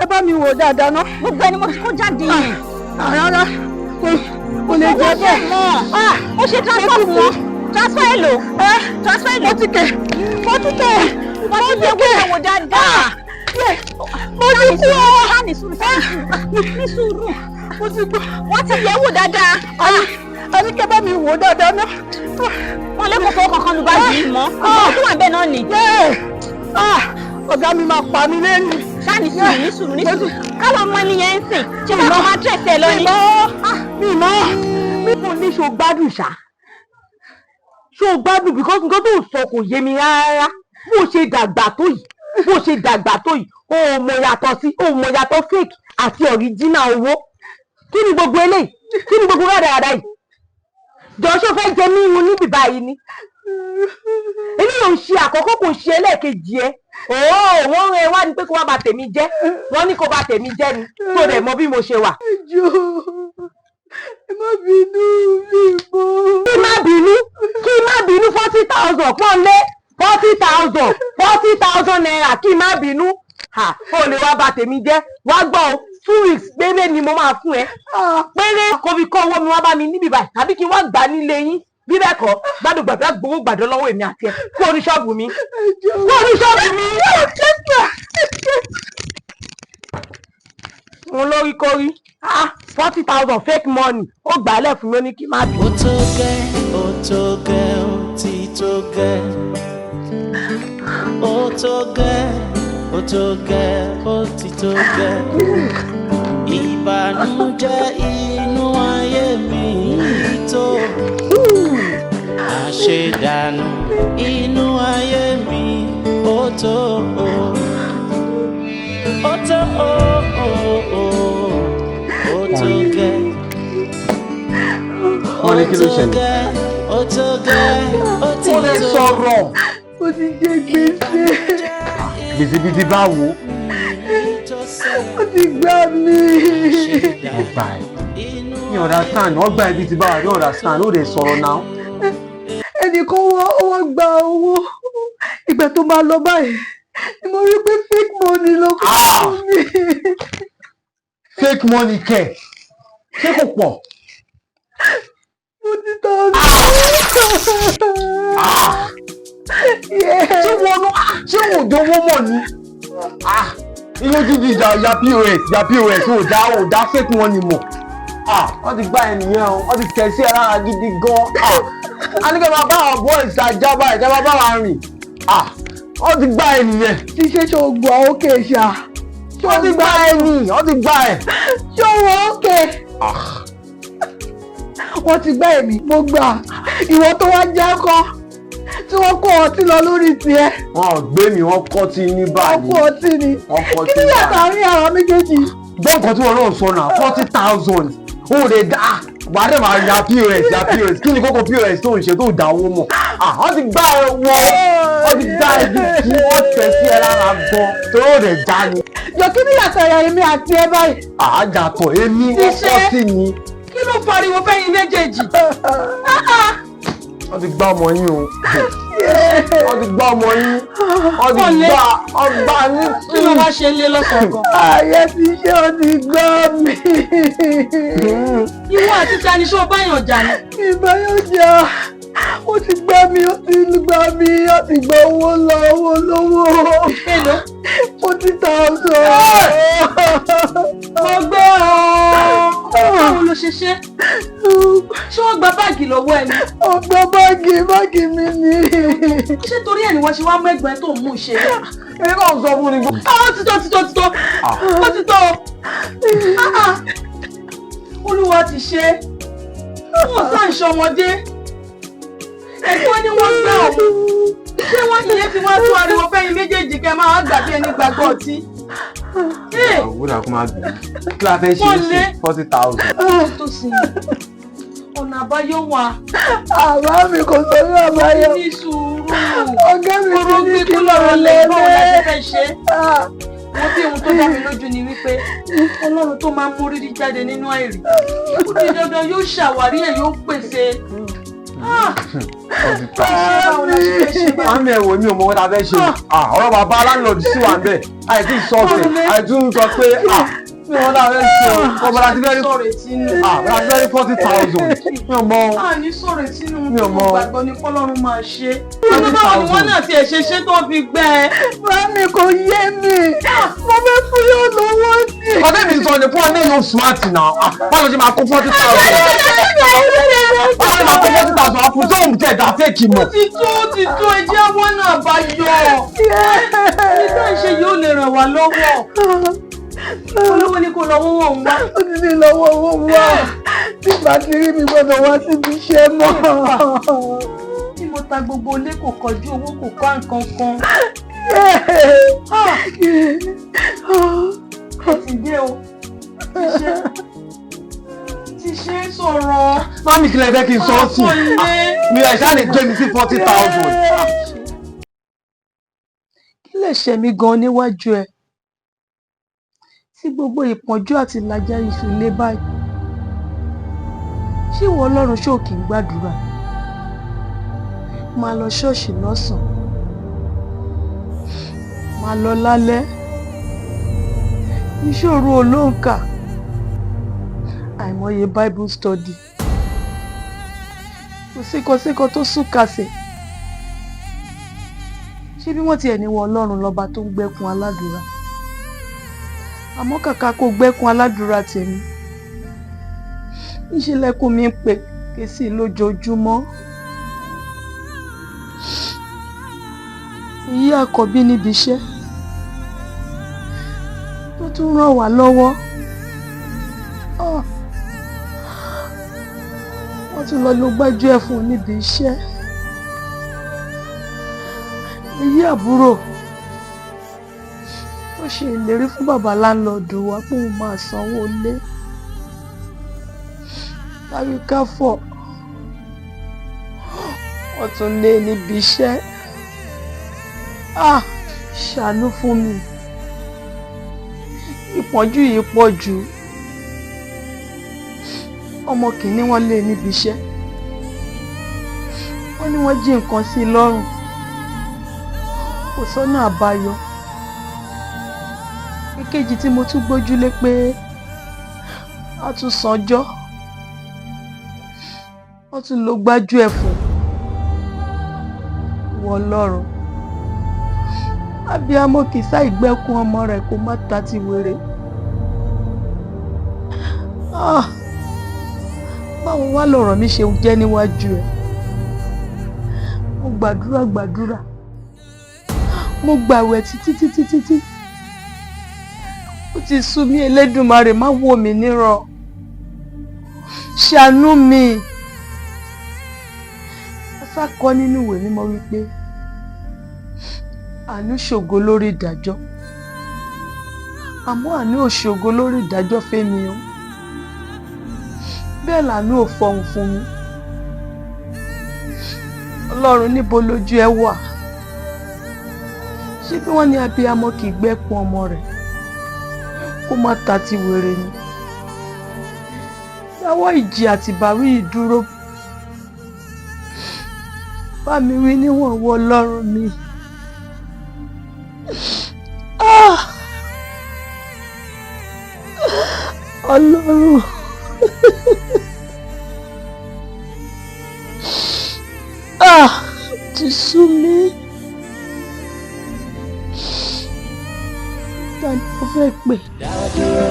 Ẹ bá mi wò dáadáa ná. gbogbo ẹni mo kó jáde yìí? Rárá kò lè jẹ́ bẹ́ẹ̀. Ó ṣe transfer fún wọn. Transfer èlò? Transfer èlò? Mo ti kẹ̀. Wọ́n ti yẹ wò dáadáa. Mo ti kú ọ. Ní sùúrù. Mo ti gbọ́. Wọ́n ti yẹ wò dáadáa. A ní kẹ́ bá mi wò dáadáa ná. Wọ́n lè kó fọwọ́ kankan lu báàgì yìí mọ́. Ìgbà tó wà bẹ́ẹ̀ náà nì. Ọ̀gá mi máa pa mí lẹ́nu. Ṣáà ní sùúrù. Káwọn ọmọ ẹni yẹn ń sìn. Ṣé wọ́n máa dírẹ̀sì ẹ lọ ni? Mi mọ̀ ní ṣo gbádùn ṣá. Ṣo gbádùn because nǹkan tó sọ kò yé mi rárá. Bó ṣe dàgbà tó yìí, o mọ̀ yàtọ̀ fake àti original owó. Kí ni gbogbo eléyìí? Kí ni gbogbo rádaràdà yìí? Jọ̀ọ́ fẹ́ jẹ mí irun níbi báyìí ni. Eléyìí ò ń ṣe àkọ́kọ́ kò ṣe ẹlẹ́ẹ̀kejì ẹ. Wọ́n rán ẹ wá ní pé kó wá bà tèmi jẹ́. Wọ́n ní kó bà tèmi jẹ́ ni. Tó dẹ̀ mọ̀ bí mo ṣe wà. Ẹ má bínú mi mọ́. Kí má bínú 40,000 pọ́nlé 40,000 naira kí má bínú. Ó lè wá bà tèmi jẹ́. Wá gbọ́ 2 weeks péré ni mo máa fún ẹ. Péré kò fi kọ́ owó mi wá bá mi níbí báyìí tàbí kí n wá gbà nílé yín. Bí bẹ́ẹ̀ kọ́ gbàdúgbàdú gbowó gbàdọ́ lọ́wọ́ èmi àti ẹ kó orí ṣọ́ọ̀bù mi. Mo lórí kórí 40,000 fake money ó gbà á lẹ̀ fún mi ó ní kí n má bí. Ó tó gẹ́, ó ti tó gẹ́. Ó tó gẹ́, ti tó gẹ́. Ìbànújẹ́ inú ayé mi tó. Àṣedànù inú ayé mi ó tó. Ó tó gẹ́. Wọ́n ní kí ló ṣẹlẹ̀? Ó tó gẹ́, ti Ó lè tó. sọ̀rọ̀. Ó ti jẹ gbèsè. Gbèsè bíi ti báwo? Ó ti gbá mi. Ọgbà ẹ̀. You understand? Ọgbà ẹ̀ bíi ti báwo? You understand? Ó lè sọ̀rọ̀ náà. Ẹnìkan wọ́n gba owó. Ìgbà tó máa lọ báyìí ni mo rí pé fake money ló kọ́ fún mi. Fake money kẹ̀. Ṣé kò pọ̀? 40,000. Ṣé wọ́n dánwó mọ̀ ni? Ilé jíjí ya POS ò dá fake money mọ̀. Wọ́n ti gbá ẹnìyẹn o, wọ́n ti tẹ̀ sí ẹ lára gidi gan. A ní kí ẹ máa bá àwọn boys ajá báyìí, kí ẹ máa bá wa rìn. Wọ́n ti gbá ẹnìyẹn. Ti ṣe ṣògbọ́n òkè ṣá. Wọ́n ti gbá ẹnì, wọ́n ti gbá ẹ. Ṣòwò òkè. Wọ́n ti gbá èmi, mo gbà. Ìwọ tó wá jẹ́ kọ́ tí wọ́n kó ọtí lọ lórí tiẹ̀. Wọ́n ò gbé mi, wọ́n kọ́ tí ní báyìí. Wọ́n kó ọtí ni. Kí ni yàtọ̀ àárín àwọn méjèèjì? Gbọ́ nǹkan tí wọ́n náà sọ náà 40,000. Ó lè dá wàá dẹ̀ máa ya POS. Kí ni kókó POS tó ń ṣe tó dá owó mọ̀? Wọ́n ti gbá ẹ wọ́n ti gbá ẹ bí tí wọ́n tẹ̀ sí ẹ lára gan tó ó lè já ni. Jọ kí ni yàtọ̀ ẹ̀yà èmi àti ẹ báyìí? Àjàtọ̀ èmi wọ́n kọ́ sí ni. Kí ló pariwo fẹ́yìn méjèèjì? Wọ́n ti gbá ọmọ yín o. Wọ́n ti gbá ọmọ yín. Wọ́n ti gbá ọgbà ní tí. Kí ló wá ṣe lé lọ́sọ̀ọ̀kan? Ààyè ti ṣe ó ti gbá mi. Ìwọ àti Tani ṣó báyọ̀ jà ni? Ìbáyọ̀ jà. Ó ti gbá mi, ó ti gbá mi, ó ti gba owó lówó. Èló? 40,000. Mo gbé o. Báwo ló ṣe ṣe? Ṣé wọ́n gba báàgì lọ́wọ́ ẹni? Wọ́n gba báàgì mi ni. Ṣé torí ẹ̀ ni wọ́n ṣe wá mú ẹgbẹ́ tó ń mú ṣe? Èmi náà sọ fún ni. Ó ti tó. Olúwa ti ṣe. Wọ́n sá ń ṣọmọdé. Ẹ̀gbọ́n ni wọ́n gbà ọ́. Ṣé wọ́n ìyẹn ti wá tó ariwo fẹ́yìn méjèèjì kẹ́ máa gbà bí ẹni gbàgbọ́ ọtí? Òwúrọ̀ kó máa bì í. Kí la fẹ́ ṣe sí 40,000? Tó sì ọ̀nà àbáyọ wà. Àbá mi kò sórí àbáyọ. Ní sùúrù. Ọ̀gá mi ṣẹlẹ̀ báwo la ṣe fẹ́ ṣe. Wọ́n bí ohun tó dá mi lójú ni wípé Ọlọ́run tó máa ń mú rírí jáde nínú àìrí. Ó di dandan yóò ṣàwárí ẹ̀ yóò pèsè. Àmì ẹ̀wò mi ò mọ wọn ta fẹ́ ṣe. Ọ̀rọ̀ bàbá aláǹlọ́ọ̀dù sì wà ń bẹ̀. Àìtí sọ́ọ̀tẹ̀, àìtún sọ pé mi ò ta fẹ́ ṣe o. Ọ̀bọ̀dà ti fẹ́ rí 40,000. Mi ò mọ. Ní sọ̀rọ̀ ìtinú tó gbàgbọ́ ní kọ́lọ́run máa ṣe. Báwo ni wọ́n náà ti ẹ̀ ṣe tó fi gbẹ ẹ? Mami kò yé mi. Mo fẹ́ fún yóò lówó sí. Ọdẹ mi sọ ni fún ọ ní yóò smart now. Báwo ṣe máa kó 40,000? Báwo ṣe máa kó 40,000 àpò tó ń jẹ ìdá fẹ́ẹ̀kì mọ̀? Ó ti tó ẹjẹ́ wọn náà bá yọ. Nígbà ìṣe yóò lè ràn wá lọ́wọ́. Olówó ni kò lọ́wọ́ wọn wá. Ó ti ní lọ́wọ́ wọn wá. Tí bá ti rí mi gbọ́dọ̀ wá síbi iṣẹ́ mọ́. Tí mo ta gbogbo ilé kò kọjú owó kò kọ́ nǹkan kan. Ti dé o. Ti ṣe sọ̀rọ̀. Mami kí lẹ fẹ́ kí n sọ ọ́ sí? Mi ẹ̀ ṣáà lè gbé mi sí 40,000. Kí lè ṣe mí gan níwájú ẹ? Tí gbogbo ìpọ́njú àti ìlàjà ìfìlé báyìí. Ṣé ìwọ Ọlọ́run ṣó kì í gbàdúrà? Máa lọ ṣọ́ọ̀ṣì lọ́sàn-án. Máa lọ lálẹ́. Ìṣòro olóǹkà. Àìmọye Bible study. Kò síkan tó súnkàsẹ̀. Ṣé bí wọ́n tiẹ̀ ní wọ Ọlọ́run lọ́ba tó ń gbẹ́kun aládùúrà? Àmọ́ kàkà kó gbẹ́kun aládùúrà tèmi. Ìṣẹ̀lẹ̀kùn mi ń pè ké sí lójoojúmọ́. Èyí àkọ́bí níbi iṣẹ́ tó tún ràn wá lọ́wọ́. Wọ́n tún lọ gbájú ẹ̀ fún níbi iṣẹ́. Èyí àbúrò ó ṣe ìlérí fún bàbá láńlọ́ọ̀dù wa pé òun máa sanwó ilé. Láyíká fọ̀ wọ́n tún lé níbi iṣẹ́. Ṣàánú fún mi. Ìpọ́njú yìí pọ̀ jù. Ọmọ kìíní wọ́n lé níbi iṣẹ́. Wọ́n ní wọ́n jí nǹkan sí i lọ́rùn. Kò sọ́nà àbáyọ. Èkejì tí mo tún gbójúlé pé a tún sanjọ́. Wọ́n tún lo gbájú ẹ̀ fún wọ Ọlọ́run. Abíamọ kì í sá ìgbẹ́kun ọmọ rẹ̀ kó má ta ti wèrè. Báwo wá lọ̀rọ̀ mi ṣe jẹ́ níwájú ẹ̀? Mo gbàdúrà. Mo gbàwẹ̀ títí. Ó ti sú mi, Elédùmarè má wò mí níran. Ṣàánú mi. Sá kọ́ nínú ìwé mímọ́ wípé àánú ṣògo lórí ìdájọ́. Àmọ́ àánú ò ṣògo lórí ìdájọ́ fẹ́mi o. Bẹ́ẹ̀ làánú ò fọhùn fún mi. Ọlọ́run níbo lójú ẹ wà? Ṣé bí wọ́n ní abiyamọ kì í gbẹ́kun ọmọ rẹ̀ kó má ta ti wèrè ni? Dáwọ́ ìjì àti ìbáwí yìí dúró. Bá mi wí níwọ̀n wọ Ọlọ́run mi. Ọlọ́run. Ti sú mi. Ta ni mo fẹ́ pè? Dáwọ́ dúró,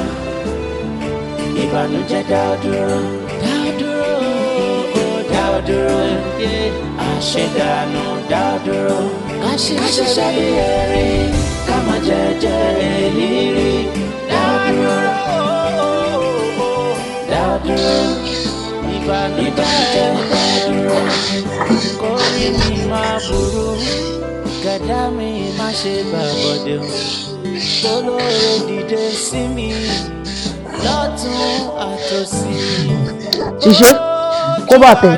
ìbànújẹ́ dáwọ́ dúró, dáwọ́ dúró, àṣedànù dáwọ́ dúró, ká ṣiṣẹ́ bí erin, ká má jẹjẹ ìrírí, dáwọ́ dúró, ìbànújẹ́ dáwọ́ dúró, kórìí mi máa burú, gàdá mi má ṣe gbàgbọ́dé o. Olóore dìde sí mi lọ́tún àtòsí. Ṣiṣẹ́ kó bàtẹ̀.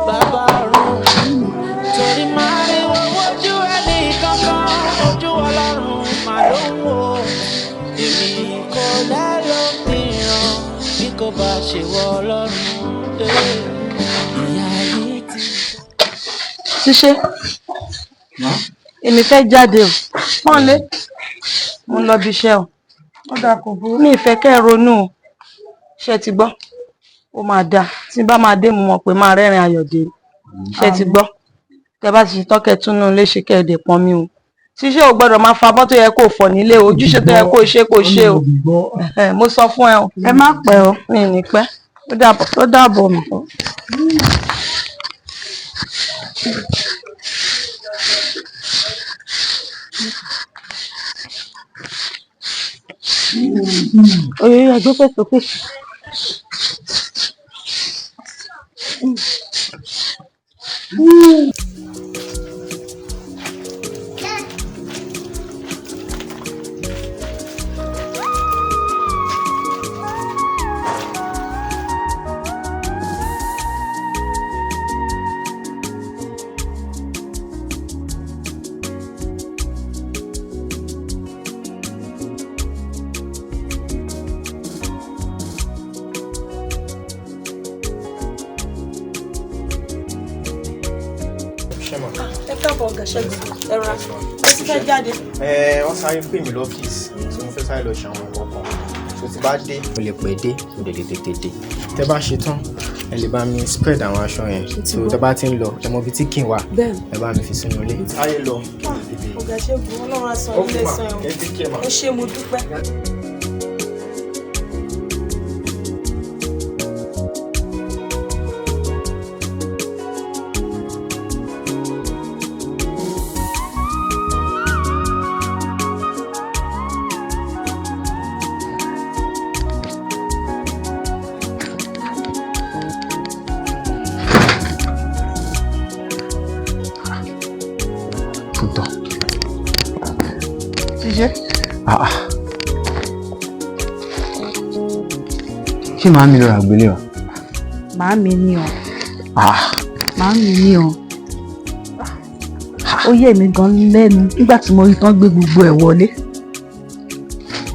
Bàbá ọ̀run torí máa rí owó kó bá ṣe wọ Ọlọ́run. Ìyá yìí ti. Ṣíṣe èmi fẹ́ jáde o wọ́n lé mo ń lọ bí iṣẹ́ o Ó dáa kò burú. mi ìfẹ́ kẹ́ ẹ ronú o ṣe ti gbọ́ ó máa dáa tí n bá máa dé mo mọ̀ pé máa rẹ́rìn ayọ̀ dé ṣe ti gbọ́ tẹ bá ti ṣe tọ́kẹ́ túnú ilé ṣe kẹ́ ẹ dè pọn mi o Ṣíṣe ò gbọ́dọ̀ máa fa bọ́ tó yẹ kó fọ̀ nílé o ojúṣe tó yẹ kó ṣe o mo sọ fún ẹ o Ẹ má pẹ́ o. mi ì ní pẹ́ ó dàbọ̀ mi. Oye ẹgbẹ́ fẹ́ sókè. Ẹ káàbọ̀ ọ̀gá Ṣẹ́gun ẹ rọra ẹ ti fẹ́ jáde. Wọ́n sáré pè mí lọ́fíìsì tí mo fẹ́ sáré lọ ṣe àwọn ọkọ̀ kan tó ti bá dé mo lè pẹ́ dé mo lè tètè dé tẹ́ bá ṣe tán ẹ lè bá mi spread àwọn aṣọ yẹn tó tẹ́ bá ti ń lọ ẹ mọ ibi tí kì í wà ẹ bá mi fi sínú ilé. Ayé lọ. Ọ̀gá Ṣẹ́gun Ọlọ́run á san ilé san ẹ̀ o ṣé mo dúpẹ́. Ṣíṣe. Ṣé màá mi lọ rà gbélé wa? Màámi ni o. Màámi ni o. Ó yé mi gan lẹ́nu nígbà tí mo rí tán gbé gbogbo ẹ̀ wọlé.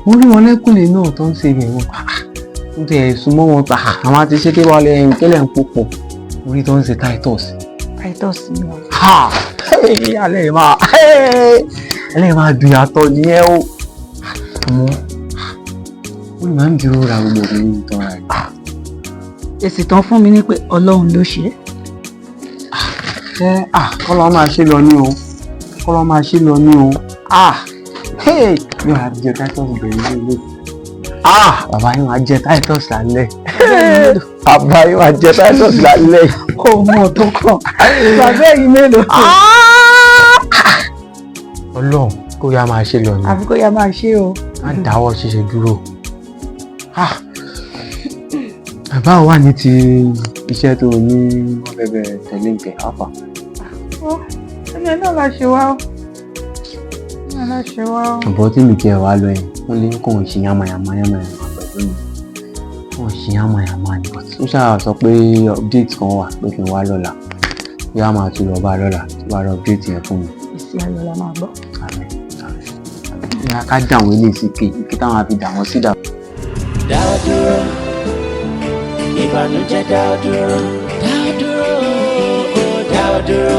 Mo rí wọn lẹ́kùnlé náà tó ń ṣe ìrìn wọn. Mo ti ẹ̀sùn mọ́ wọn àwọn àti ṣé kí wọ́n lè rìn kẹ́lẹ̀ ń púpọ̀. Mo rí tó ń ṣe Titus. Titus ni o. Alẹ́ máa dùn yàtọ̀ ní ẹ́ o. Àmọ́ ó ní màá ń dúró ra gbogbo obìnrin yìí tán ra rẹ̀. Èsì tán fún mi ní pé Ọlọ́run ló ṣe é. Kọ́lọ́ máa ṣe lọ ní o. Kọ́lọ́ máa ṣe lọ ní o. Mi ò jẹ Titus bẹ̀rẹ̀ ní ilé. Bàbá yín máa jẹ Titus lálẹ́. Bàbá yín máa jẹ Titus lálẹ́. Kò mọ̀ tó kàn. Bàbá ẹ̀yin mélòó. Ọlọ́run kó yá máa ṣe lọ ní. Àfi kó yá máa ṣe o. Má dáwọ́ ṣíṣe dúró. Bàbá wà ní ti iṣẹ́ tó ní wọ́n fẹ́ bẹ̀rẹ̀ tẹ̀lé ìgbẹ́ àpá. Ẹni náà la ṣe wá o. Ọ̀bọ̀ tí mi kẹ́ ẹ̀ wá lọ yẹn wọ́n lé kó ń ṣe yánmayàmá pẹ̀lú mi. Wọ́n ṣe yánmayàmá ni. Ó ṣáà sọ pé update kan wà pé kí n wá lọ́la. Bí a máa tún lọ bá lọ́la tó bá rọ update yẹn fún mi. Ìsì ayọ̀ la máa gbọ́. Ká dà wọ́n ilé sí kí táwọn àfi dà wọ́n sí dà. Dáwọ́ dúró, ìbànújẹ́ dáwọ́ dúró, dáwọ́ dúró, dáwọ́ dúró,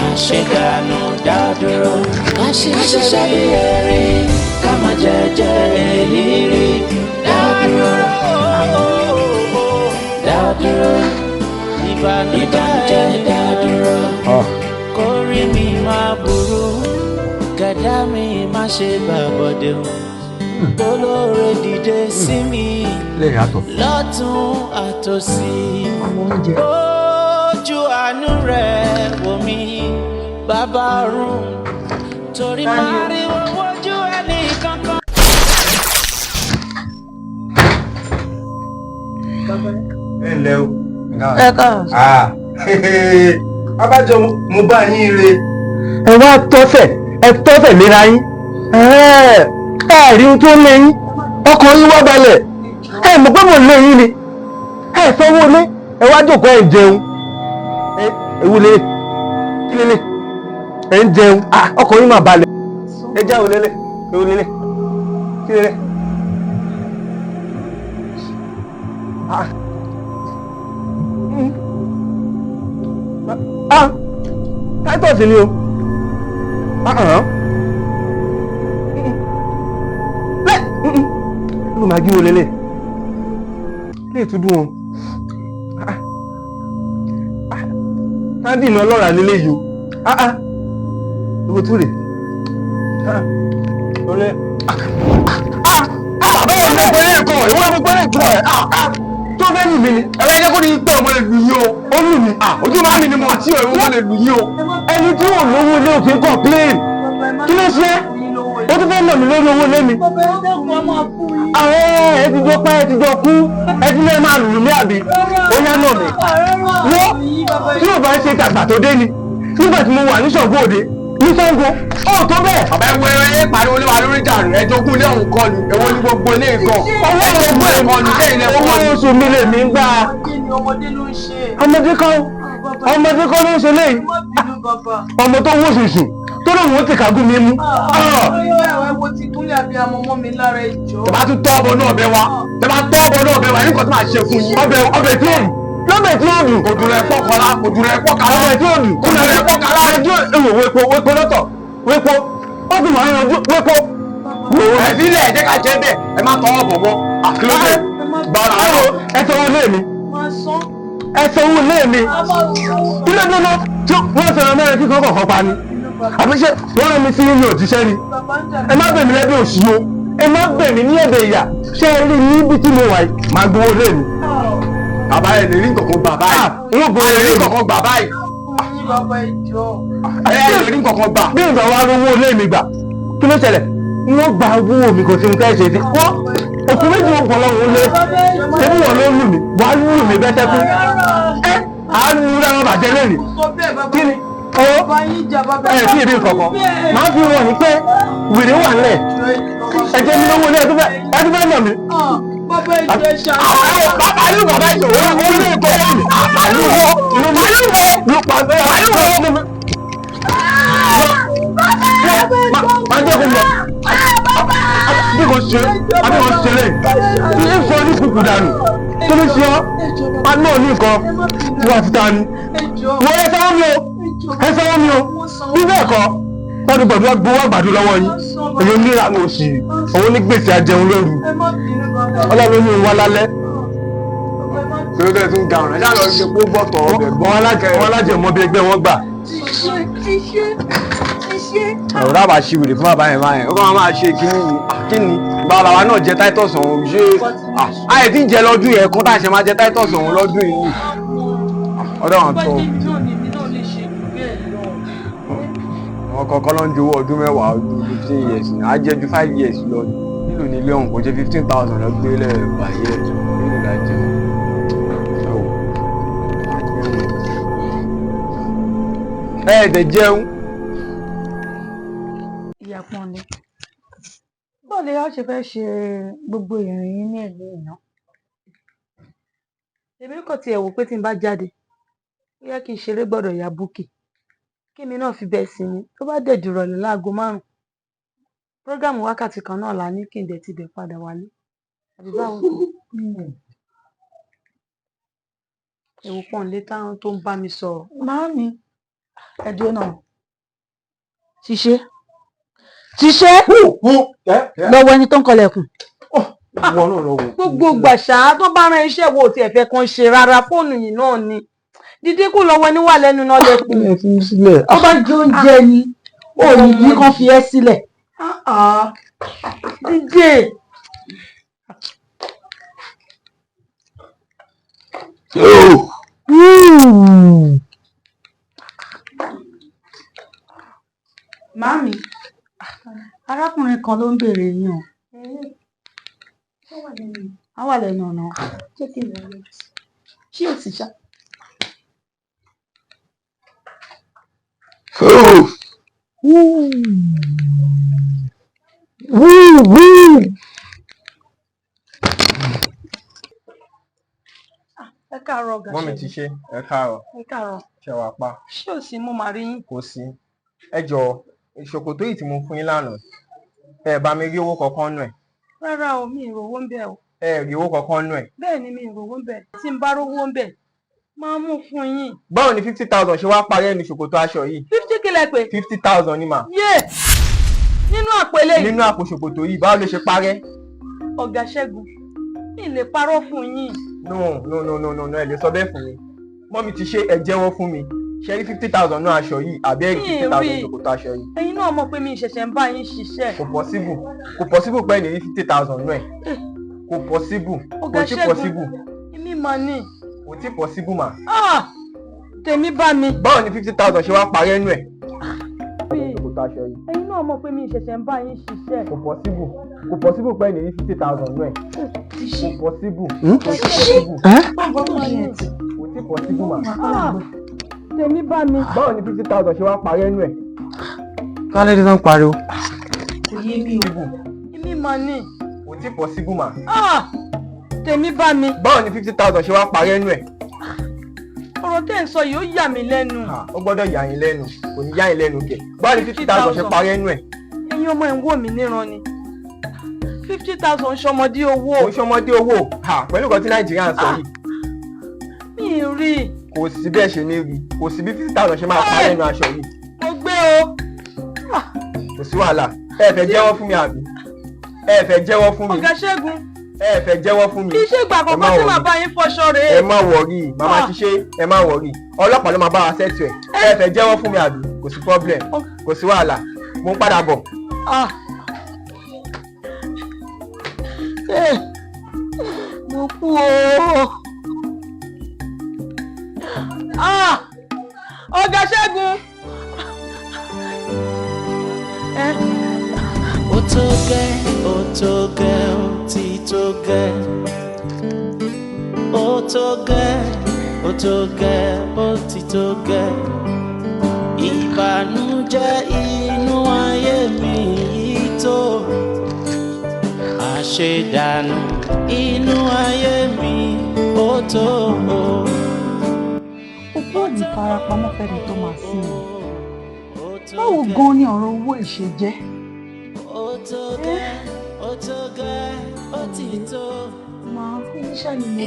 àṣedànù dáwọ́ dúró, àṣìṣe bí ẹ̀rín, ká má jẹ́jẹ́ èlìrí, dáwọ́ dúró, dáwọ́ dúró, ìbànújẹ́ dáwọ́ dúró, kórì mi máa burú, gàdá mi má ṣe gbàbọ̀dé o. Olóore dìde sí mi lọ́tún àtòsí ojú àánú rẹ̀ wò mí bàbá ọ̀run torí máa rí wojú ẹnì kankan. Ẹ ǹlẹ́ o. Ẹ káàsán. Abájọ mo bá yín re. Ẹ wá tọ́sẹ̀ léra yín. Rí ohun tó lé yín ọkàn yín wá balẹ̀ mọ̀ pé mo lé yín ni sanwó lé ẹ wá jókòó ẹ ń jẹun ewu lé kí lélẹ̀ ẹ ń jẹun ọkàn yín máa balẹ̀ ẹ já ewu lélẹ̀ kí lélẹ̀ Titus ni o. Ló máa jí wo lélẹ̀. Lè tún dùn o. Sáńdì náà lọ́ra lélẹ̀ yìí o. Owó tún rè. Lọ́lẹ̀. Báwo ni ọgbẹ́ lè kọ́ ẹ̀? Ìwọ́n ọgbẹ́ lè kọ́ ẹ̀? Tó fẹ́ lù mí ni. Ẹ̀rọ ẹ̀jẹ̀ kó ní pẹ́ ọmọ lè lù yín o. Ó lù mí. Ojú máa mi ni mo tí ò ọmọ lè lù yín o. Ẹni tí ò lówó ilé òkè complain. Kí ló ṣe? Ó tún fẹ́ nà mí lórí owó ilé mi. Àwọn ẹ ti jọ pẹ́ ẹ ti jọ kú. Ẹ ti lè máa lù mí àbí? Ó yá nà mí. Wọ́n tí ò bá ń ṣe tàgbà tó dé ni. Nígbà tí mo wà ní Ṣàngó Òde ní Ṣàngó ó tó bẹ́ẹ̀. Bàbá ẹ wẹrẹ ẹ pariwo lé wa lórí ìjà rẹ ẹjọgún ilé òun kọ́ ni èwo ni gbogbo ilé nǹkan ẹjọgún ẹ kọ́ ni ilé ilé kọ́ ni. Owó oṣù mi lè mí gbà. Ọmọdé ló ń ṣe. Ọmọdé kọ́ ló ń ṣe léyìí. Ọmọ tó wó ṣùṣù tó lóun ó ti kàgún mi mú. Ẹ̀wọ̀ ti kúnlẹ̀ àbí amọ̀mọ́ mi lára ìjọ. Tẹ bá tún tọ́ ọbọ náà bẹ wa ní nǹkan tó máa ṣe fún yín. Ọbẹ̀ tí ò dùn. Lọ́bẹ̀ tí ó dùn. Òdùn rẹ̀ pọ̀kọ̀lá. Ọbẹ̀ tí ó dùn. Òdùn rẹ̀ pọ̀kọ̀lá. Wépo lọ́tọ̀. Wépo. Ó dùn máa yanjú. Wépo. Ẹ sílẹ̀ jẹ́ ká jẹ́ bẹ́ẹ̀. Ẹ má tọwọ́ bọ̀ mọ́. Àkìlódé. Gbàrà ayọ̀. Ẹ sanwó lé mi. Ẹ sanwó lé mi. Kí ló dé náà? Tí wọ́n sọ̀rọ̀ mẹ́rin kí kọ́kọ́ kan pa ni. Àbí ṣé wọ́n rán mi sí ilé òjíṣẹ́ ni? Ẹ má bẹ̀ mí lẹ́bí òṣì o. Ẹ má bẹ̀ mí ní ẹ̀bẹ̀ ìyà. Ṣé ẹ rí níbi tí mo wà yìí? Màá gbowó lé mi. Bàbá ẹ̀ lè rí nǹkankan gbà báyìí. Wọ́n gbọ́ ẹ̀ lè rí nǹkankan gbà báyìí. Ẹ̀ lè rí nǹkankan gbà. Bí ìgbà wa rówó ilé mi gbà, kí ló ṣẹlẹ̀? Wọ́n gba owó mi kò sí ní káyọ̀ ṣe sí. Wọ́n òkú méjì wọn kọ̀ lọ́wọ́ lé. Ṣébí wọn ló lù mí? Wà á lù mí bẹ́tẹ́ fún. À ń lu ẹran bàjẹ́ lónìí. Kí ni? Ẹ tí ì rí nǹkankan. Màá fi wọ̀n ní pé wèrè wà nílẹ̀. Ẹ jẹ́ mi lówó ilé ẹ tún fẹ́ nà mí. Bàbá yóò bàbá ìṣòro ó lè kọ́ ẹ̀ mi. Ló pa bẹ́ẹ̀ máa jẹ́ kó lọ. Bí kò ṣe àbí wọ́n ṣe lè. Ilé ìfọ̀ ní kùkù dànù. Tó ní ṣe ọ́. A náà ní nǹkan tí wọ́n ti ta ni. Wọ́n ẹ sanwó mi o. Ẹ sanwó mi o. Bí bẹ́ẹ̀ kọ́ wọ́n ti gbọ̀dọ̀ gbowó àgbàdo lọ́wọ́ yín. Èyí oníranú òsì òun ní gbèsè ajẹun lóru. Ọlọ́run ní ìwà lálẹ́. Kí ló dé tún ga ọ̀nà? Ṣáà lọ ṣe kó bọ̀tọ̀ ọbẹ̀ gbọ́. Wọ́n alájẹmọ́ bí ẹgbẹ́ wọn gbà. Ọ̀rọ̀ àbá ṣe wèrè fún bàbá yẹn máa yẹn. Ó kàn máa ṣe kíni. Bàbá wa náà jẹ Titus ọ̀hún ṣé. Àyè tí ń jẹ lọ́dún yẹn kó tá a ṣe máa jẹ Titus ọ̀hún lọ́dún yìí. Ọ̀dọ̀ àwọn tó. Àwọn kọ̀ọ̀kan ló ń jowó ọdún mẹ́wàá ọdún 15 years ní. Á jẹ́ ju 5 years lọ. Nílò ní ilé ọ̀hún kò jẹ́ 15,000 lọ gbé lẹ̀ báyẹ̀ nílò lájẹ́. Ẹ̀ẹ́dẹ̀ jẹun. Ìyá Pọ́nlé, bọ́ọ̀lù yóò ṣe fẹ́ ṣe gbogbo ìrìn yín ní ẹ̀lú ìná. Èmi kò tiẹ̀ wò pé tí n bá jáde, ó yẹ kí n ṣeré gbọ́dọ̀ ya búkì. Kí mi náà fi bẹ́ẹ̀ sí ni, tó bá dẹ̀ dìrọ̀lẹ́ láago 5. Prógámù wákàtí kan náà la ní kí n dẹ̀ ti bẹ̀ padà wálé. Àbí báwo ni? Ewu Pọ́nlé táwọn tó ń bá mi sọ̀rọ̀. Màámi, ẹ̀dùn náà. Ṣiṣẹ́ lọ́wọ́ ẹni tó ń kọlẹ̀kùn. Gbogbo gbàṣà tó bá rán iṣẹ́ wo tí ẹ fẹ́ kan ṣe rárá fóònù yìí náà ni. Dídí kù lọ́wọ́ ẹni wà lẹ́nu náà lẹ́kùn. Ó bá jẹ oúnjẹ ni ó ní bí kan fi ẹ́ sílẹ̀. Dídé. Màámi, arákùnrin kan ló ń béèrè yín o. Á wà lẹ́nu ọ̀nà. Ṣé o sì ṣá? Ẹ káàárọ̀ ọ̀gá. Mọ́mì ti ṣe ẹ káàárọ̀. Ẹ káàárọ̀. Ṣé wàá pa? Ṣé o sì mú màá rí yín? Kò sí. Ẹ jọ̀ọ́ ìṣòkòtò yìí tí mo fún yín lánàá. Ẹ bá mi rí owó kankan nù ẹ̀. Rárá o, mi ì rówó ń bẹ̀ o. ẹ rí owó kankan nú ẹ̀. bẹ́ẹ̀ ni mi ìrówó ń bẹ̀ tí n bá rówó ń bẹ̀ máa mú fún yín. báwo ni 50,000 ṣe wá parí ẹnu ṣòkòtò aṣọ yìí? 50 kílẹ̀ pé. 50,000 ni mà. yé nínú àpò eléyìí. nínú àpò ṣòkòtò yìí báwo ló ṣe parẹ́? ọ̀gá Ṣẹ́gun mi lè parọ́ fún yín. no ẹ lè sọ bẹ́ẹ̀ fún mi. mọ́mí ti ṣe ẹ jẹ́wọ́ fún mi ṣe rí 50,000 náà aṣọ yìí àbí ẹ̀rí 50,000 ṣòkòtò aṣọ yìí. ẹ̀yin náà mọ̀ pé mi ìṣẹ̀ṣẹ̀ ń bá yín ṣiṣẹ́. kò possible pé ẹni rí 50,000 náà ẹ̀ kò possible kò tí possible. èmi mà ní. kò tí possible mà. tèmi bá mi. báwo ni 50,000 ṣe wá parí ẹnu ẹ̀? ṣòkòtò aṣọ yìí. ẹ̀yin náà mọ̀ pé mi ìṣẹ̀ṣẹ̀ ń bá yín ṣiṣẹ́. kò possible pé ẹni rí 50,000 náà ẹ̀ kò possible. kò tí possible mà. tèmi bá mi. báwo ni 50,000 ṣe wá parí ẹnu ẹ̀? kálẹ̀ tí wọ́n ń pariwo. kò yé mi o. èmi mà ní. kò tí possible mà. tèmi bá mi. báwo ni 50,000 ṣe wá parí ẹnu ẹ̀? ọ̀rọ̀ tẹ́ ń sọ yìí ó yà mí lẹ́nu. ó gbọ́dọ̀ yà yín lẹ́nu kò ní yà yín lẹ́nu kẹ̀. báwo ni 50,000 ṣe parí ẹnu ẹ̀? ẹ̀yin ọmọ ẹ̀ ń wò mí níran ni 50,000 ṣọmọdé owó. ó ṣọmọdé owó pẹ̀lú nǹkan tí nàìjíríà ń sọ yìí. mi ì rí i. kò sí bẹ́ẹ̀ ṣe ní rí kò sí bí 50,000 ṣe máa parí ẹnu aṣọ yìí. mo gbé o. kò sí wàhálà ẹ fẹ́ jẹ́wọ́ fún mi àbí? ẹ fẹ́ jẹ́wọ́ fún mi. ọ̀gá Ṣẹ́gun. ẹ fẹ́ jẹ́wọ́ fún mi. kì í ṣe ìgbà àkọ́kọ́ tí màá bá yín fọṣọ rèé. ẹ má wọrí màmá ti ṣe ẹ má wọrí ọlọ́pàá ló máa bá wa ṣẹ́tù ẹ̀. ẹ fẹ́ jẹ́wọ́ fún mi àbí? kò sí problem kò sí wàhálà mo ń padà bọ̀. mo kú o. ọ̀gá Ṣẹ́gun. ó tó gẹ́ ó tó gẹ́ ó ti tó gẹ́ ó tó gẹ́ ó tó gẹ́ ó ti tó gẹ́ ìbànújẹ́ inú ayé mi yìí tó àṣedànù inú ayé mi ó tó. òkú ò ní farapamọ́ fẹ́ni tó máa sí i. báwo gan ni ọ̀rọ̀ owó ìṣe jẹ́? ó tó gẹ́ ó tó gẹ́ ó ti tó. máa oníṣẹ́ ni mo bí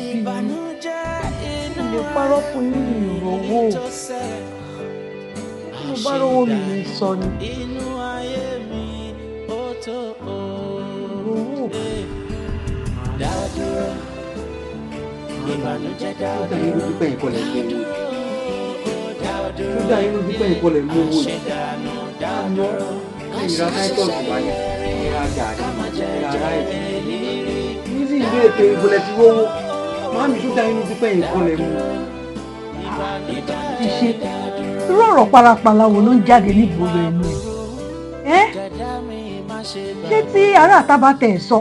yín lè parọ́ fún yín ní ìrọ̀wọ́ mo bá rówó mi ní sọ ni. inú ayé mi ó tó ìrọ̀wọ́. dádúró ìbànújẹ́ dádúró ṣúgà inú dípẹ́ ìkọlẹ̀ mú owó yìí. ìra táìtọ́ọ̀sì wà ní ìra gàrí ìra ráìtì. níbi ìlú ètò ìbọlẹ̀ ti rówó máa mi ṣúgà inú dípẹ́ ìkọlẹ̀ mú. ti ṣe irú ọ̀rọ̀ pálapàla wo ló ń jáde nígboro ẹnu ẹ̀? ṣé tí ará àta bá tẹ̀ ẹ̀ sọ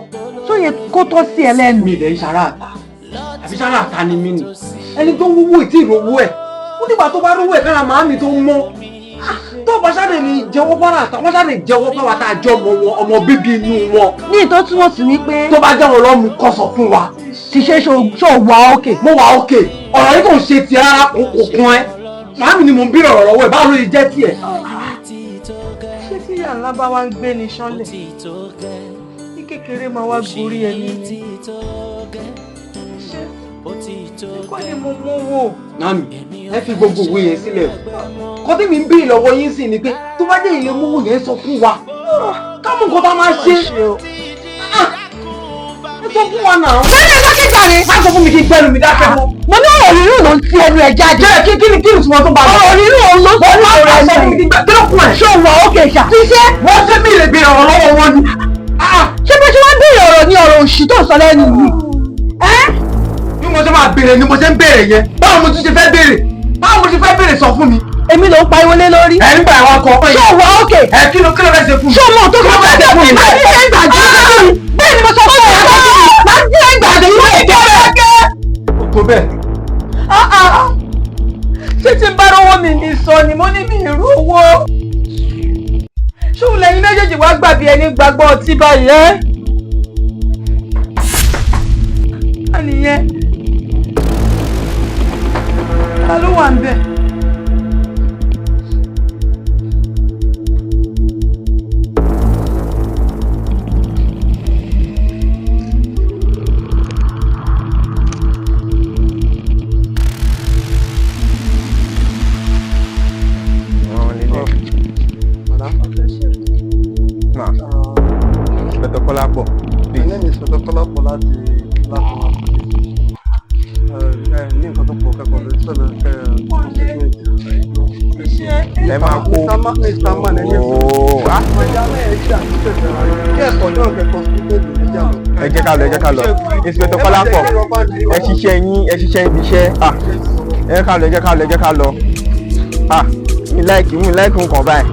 tó yẹ kó tọ́ sí ẹ lẹ́nu? mi ì dẹ̀ ń ṣará àta àbí ṣará àta ni mí ni ẹni tó ń wúwo ìtì ìrówó ẹ̀ ó nígbà tó bá rówó ẹ̀ kára màámi tó ń mọ́ tó bá ṣáde ní jẹ́wọ́ fara àtà wọ́n ṣáde jẹ́wọ́ fáwa tá a jẹ́ ọmọ bíbí inú wọn. ní ìtọ́ túmọ̀ sí wípé tó bá jẹ́ wọn lọ́mú kọ́ sọ fún wa. ti ṣe ṣó wà ókè. mo wà ókè ọ̀rọ̀ yìí kò ń ṣe ti rárá kò kún ẹ màámi ni mò ń bí ọ̀rọ̀ lọ́wọ́ ẹ̀ báwo ló lè jẹ́ tiẹ̀. ṣé tí yàrá bá wá ń gbé ní sánlẹ̀ ní kékeré máa wá gorí ẹni ni kọ́ ni mo mú wò. Màámi ẹ fi gbogbo òwe yẹn sílẹ̀ o kọ́ tí mi ń bí ìlọ́wọ́ yín sì ni pé tó bá dé ilé mówó yẹn sọ fún wa kámú nǹkan tá a máa ṣe ẹ sọ fún wa náà. bẹ́ẹ̀ ni lọ́kì jàre. má sọ fún mi kí n gbẹ́nu mi dákẹ́ mọ́. mo ní ọ̀rọ̀ rírùn ló ń ti ẹnu ẹ̀ jáde. kí ni tí mo tún bá lọ. ọ̀rọ̀ rírùn ló ń ti ẹnu ẹ̀ jáde. ṣé o wà ókè ṣá. ti ṣe. wọ́n ṣe mí lè béèrè ọ̀rọ̀ lọ́wọ́ wọn ni. ṣé bó ṣe wá béèrè ọ̀rọ̀ ní ọ̀rọ̀ òṣì tó sọ lẹ́nu yìí. bí mo ṣe máa béèrè ni mo ṣe ń béèrè yẹn báwo mo tún ṣe fẹ́ béèrè báwo mo ṣe fẹ́ béèrè sọ fún mi. èmi ló ń pariwo lé lórí. ẹ nígbà àwọn akọ. ṣé o wà ókè. ẹ kí ló fẹ́ ṣe fún mi. ṣé o mọ tó kọ́ fẹ́ ṣe fún mi. máa ń dín ẹgbàá jù lọ. bẹ́ẹ̀ ni mo sọ fún ọ máa ń dín ẹgbàá jù lọ. tó bẹ́ẹ̀. ṣé tí n bá rówó mi ní sọ ni mo ní mi ìrú owó. ṣóun lẹ́yìn méjèèjì wá gbà bí ẹni gbàgbọ́ ọtí báyìí ẹ́. ká nìyẹn ta ló wà ń bẹ̀. Madam. Nah. Inspector Kolapo. My name is Inspector Kolapo láti ní nǹkan tó pọ̀ kẹ́kọ̀ọ́ lórí sọ́nà Ẹ máa kó. Mr. Man ẹni ẹ̀kọ́. Ọjà mẹ́rin ṣe àtúnṣe kẹ́kọ̀ọ́ náà kẹ́kọ̀ọ́ sí méjì méjì àlọ́. Ẹ jẹ́ ká lọ. Inspector Kolapo. Ẹ ṣiṣẹ́ ibi iṣẹ́. Ẹ jẹ́ ká lọ. Mi like nǹkan báyìí.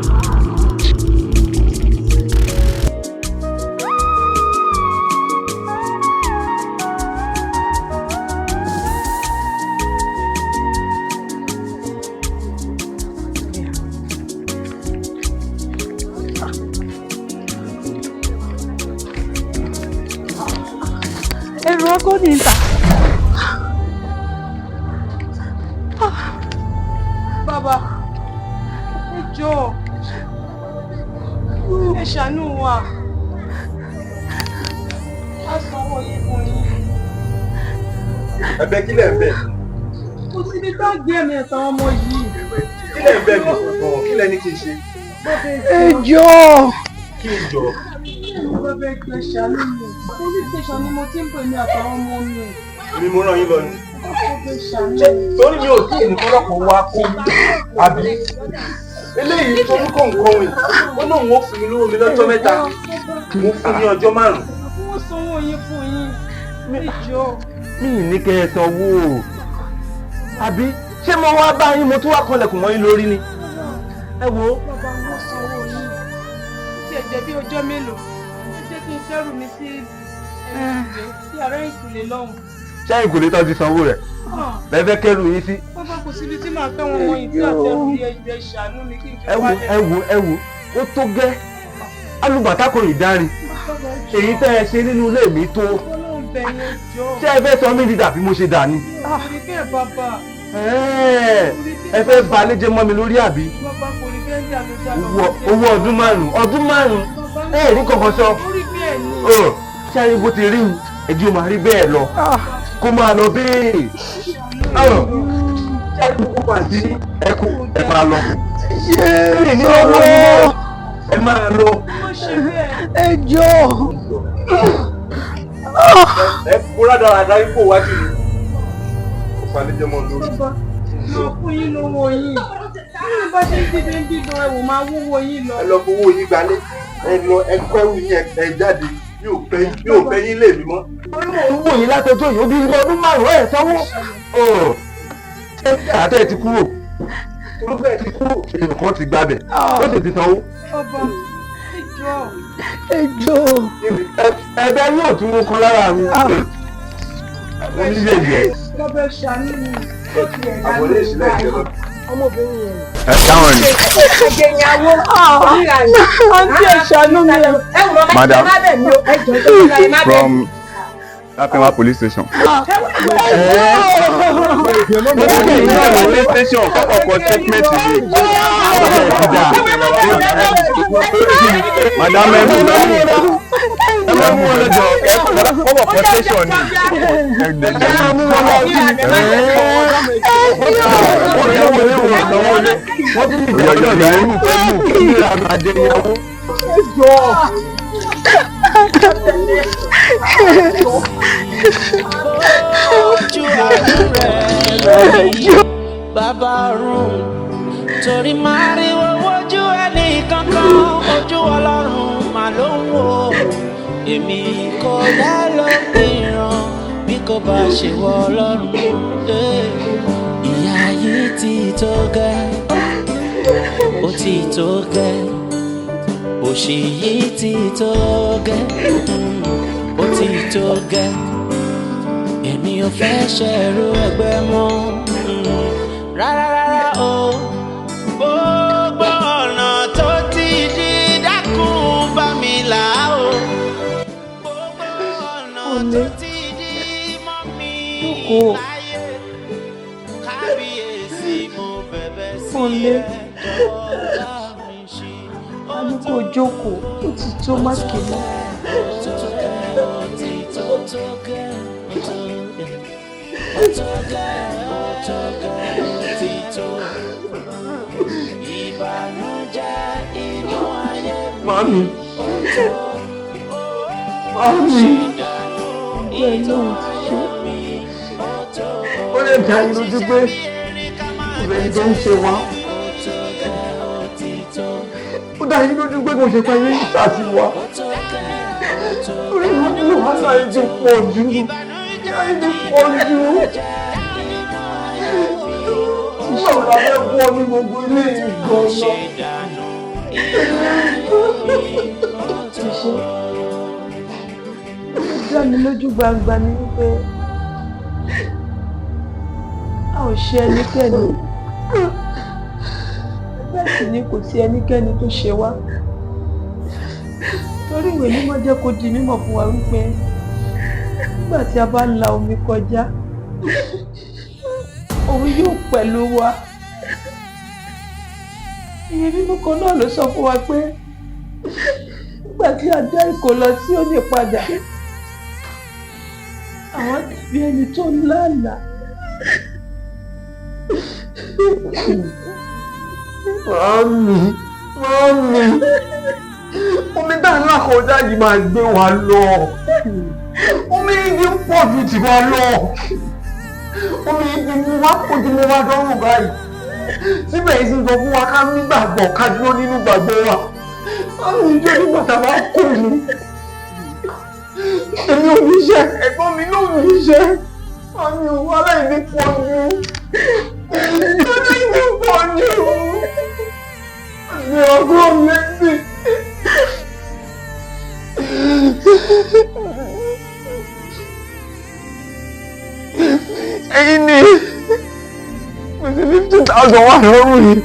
Ẹ̀rù ọkọ ní ìta. Bàbá, ẹ jọ̀ọ́, ẹ ṣàánú wa. A sanwó yìí fún yín. Ẹ̀bẹ̀ kí lẹ̀ ń bẹ̀? Kò sí ní bá gbé ẹ̀mí ẹ̀tàn ọmọ yìí. Kí lẹ̀ ń bẹ̀ mi? Kí lẹ̀ ní kí n ṣe? Ẹ jọ̀ọ́. Kí n jọ? Bàbá ẹ pẹ́ ṣàánú mi. Police station ni mo ti ń pè ní àtàwọn ọmọ mi. Èmi mo rán yín lọ ni. Bàbá ṣàánú Ṣé mi. torí mi ò tí ì ní kọ́lọ́pọ̀ wá kó àbí? Eléyìí torí kò ń kọrin. Ó náà wọ́n fún mi lówó mi lọ́jọ́ mẹ́ta. Mo fún ní ọjọ́ 5. Wọ́n sanwó yín fún yín. Ẹ jọ̀ọ́. Mi ì ní kẹ́ ẹ sanwó o. Àbí ṣé mo wá bá yín mo tún wá kanlẹ̀kùn mọ́ yín lórí ni? Ẹ wo. Bàbá wọ́n sanwó yín. Tí ẹ jẹ́ bí ọjọ́ mélòó. Ẹ jẹ́ kí n kẹ́rù mi sí ẹ̀rù sí àárẹ̀ ìkùlé lọ́hùn. Ṣé ìkùlé tán ti sanwó rẹ̀? Lẹ́fẹ́ kẹ́rù yín sí. Bàbá kò síbi tí màá fẹ́ wọn mọ ìdí àtẹ̀rù ẹ̀jẹ̀ ṣàánú mi kí n fi Ẹ wo wálẹ̀. ó tó gẹ́. Alùbàtà kò ì dárin. Èyí tẹ́ ẹ ṣe nínú ilé mi tó. Ọlọ́run bẹ̀ yẹn jọ. Ṣé ẹ fẹ́ sọ mí di dàbí mo ṣe dà ni? Orí bẹ́ẹ̀ bàbá. Ẹ fẹ́ ba alẹ́ jẹ́ mọ́ mi lórí àbí? Bàbá kò rí bẹ́ẹ̀ jà ló jà lọ́wọ́. Owó ọdún 5. Ẹ rí kankan sọ. Orí bẹ́ẹ̀ ni. Ṣé ayé bó ti rí mi? Ẹ̀jú máa rí bẹ́ẹ̀ lọ. Kó máa lọ bẹ́ẹ̀. Ṣé ayé kó wà sí ẹkú ẹ máa lọ? Ṣé ní ọwọ́ ẹ máa lọ? Ẹ jọ̀ọ́. Ẹ kúrò dáradára ipò wájú mi. Ó falẹ̀ jẹ́ mọ́ lórí. Bàbá, máa fún yín lówó yín. Bí bá ṣe ń dìde ń dìdò ẹ̀wò máa wúwo yín lọ. Ẹ lọ fowó yín gbalé. Ẹ lọ ẹ kọ́ ẹrù yín ẹ jáde. Yóò fẹ́ yín lè mí mọ́. Ó wò yín látọjọ́ yìí ó bí ọdún 5 ẹ̀ sanwó. Ṣé àtẹ̀ ti kúrò? Olúfẹ́ ti kúrò. Èèyàn kan ti gbabẹ̀. Ó sì ti sanwó. Bàbá, ẹ jọ̀ọ́. Ẹ jọ̀ọ́. Ẹ̀bẹ̀ yóò tún mú kan lára mi. Mo ní lè jẹ. Bàbá ṣàánú mi. Àwọn ilé ìṣẹ̀lẹ̀ ìjọba. Ọmọbìnrin yẹn. Ẹ dáhùn ni. Ẹ̀gẹ̀yàwó oníra ni. Àǹtí ẹ̀ ṣàánú mi. Madam, From from Apinwa police station. Police station kọ́kọ́ statement yìí. Madam, ẹ mú ọlọ́jọ́ kọ́kọ́ station ni. Ojú àánú rẹ̀ bàbá ọ̀run torí máa rí ojú ẹnì kankan ojú Ọlọ́run mà ló ń wò èmi kò dá lómìíràn bí kò bá ṣe wọ Ọlọ́run ìyà yìí ti tó gẹ́ ó ti tó gẹ́ òṣì yìí ti tó gẹ́ ó ti tó gẹ́ èmi ò fẹ́ ṣẹ̀rù ẹgbẹ́ mọ́ rárá rárá o gbogbo ọ̀nà tó ti di dákun bá mi là o gbogbo ọ̀nà tó ti di mọ́ mi láyé kábíyèsí mo bẹ̀bẹ̀ sí ẹ jọ̀ọ́ bá mi ṣe a ní kó jókòó ó ti tó má kéde. Ìbànújẹ́ Mami. Mami. Ó lè dá yín lójú pé ìbẹ̀rù tó ń ṣe wá. Ó dá yín lójú pé kò ṣe pé yín ṣàti wá. Orí ìlú wàhálà yìí ti pọ̀ jù. Yìí ti pọ̀ jù. Ìṣòro abẹ́ bọ́ ní gbogbo ilé ìgbọ̀n náà. Ó dá mi lójú gbangba ní wípé a ò ṣe ẹnikẹ́ni. Bẹ́ẹ̀ sì ni kò sí ẹnikẹ́ni tó ṣe wá. Torí ìwé mímọ́ jẹ́ kó di mímọ̀ fún wa wípé nígbà tí a bá la omi kọjá, òun yóò pẹ̀lú wa. Ìwé mímọ́ kan náà ló sọ fún wa pé nígbà tí a dá ìkó lọ sí òní padà, àwọn tàbí ẹni tó ń lálàá. Mami, omi tá ń là kọjá yìí máa gbé wa lọ. Omi yìí ń pọ̀ ju tiwa lọ. Omi yìí ti mú wá kó ti mú wá dọ́rùn báyìí. Síbẹ̀ yìí sì sọ fún wa ká nígbàgbọ́ ká dúró nínú gbàgbọ́ wa. Àwọn ìjọ nígbà tá a bá kú ni. Èmi ò ní iṣẹ́, ẹ̀gbọ́n mi náà ò ní iṣẹ́. Àmì òwò aláìní pọ̀ jù. Aláìní pọ̀ jù. Àmì ọgbọ́n méjì. Ẹyin ni gbèsè 50,000 wà lọ́rùn yìí.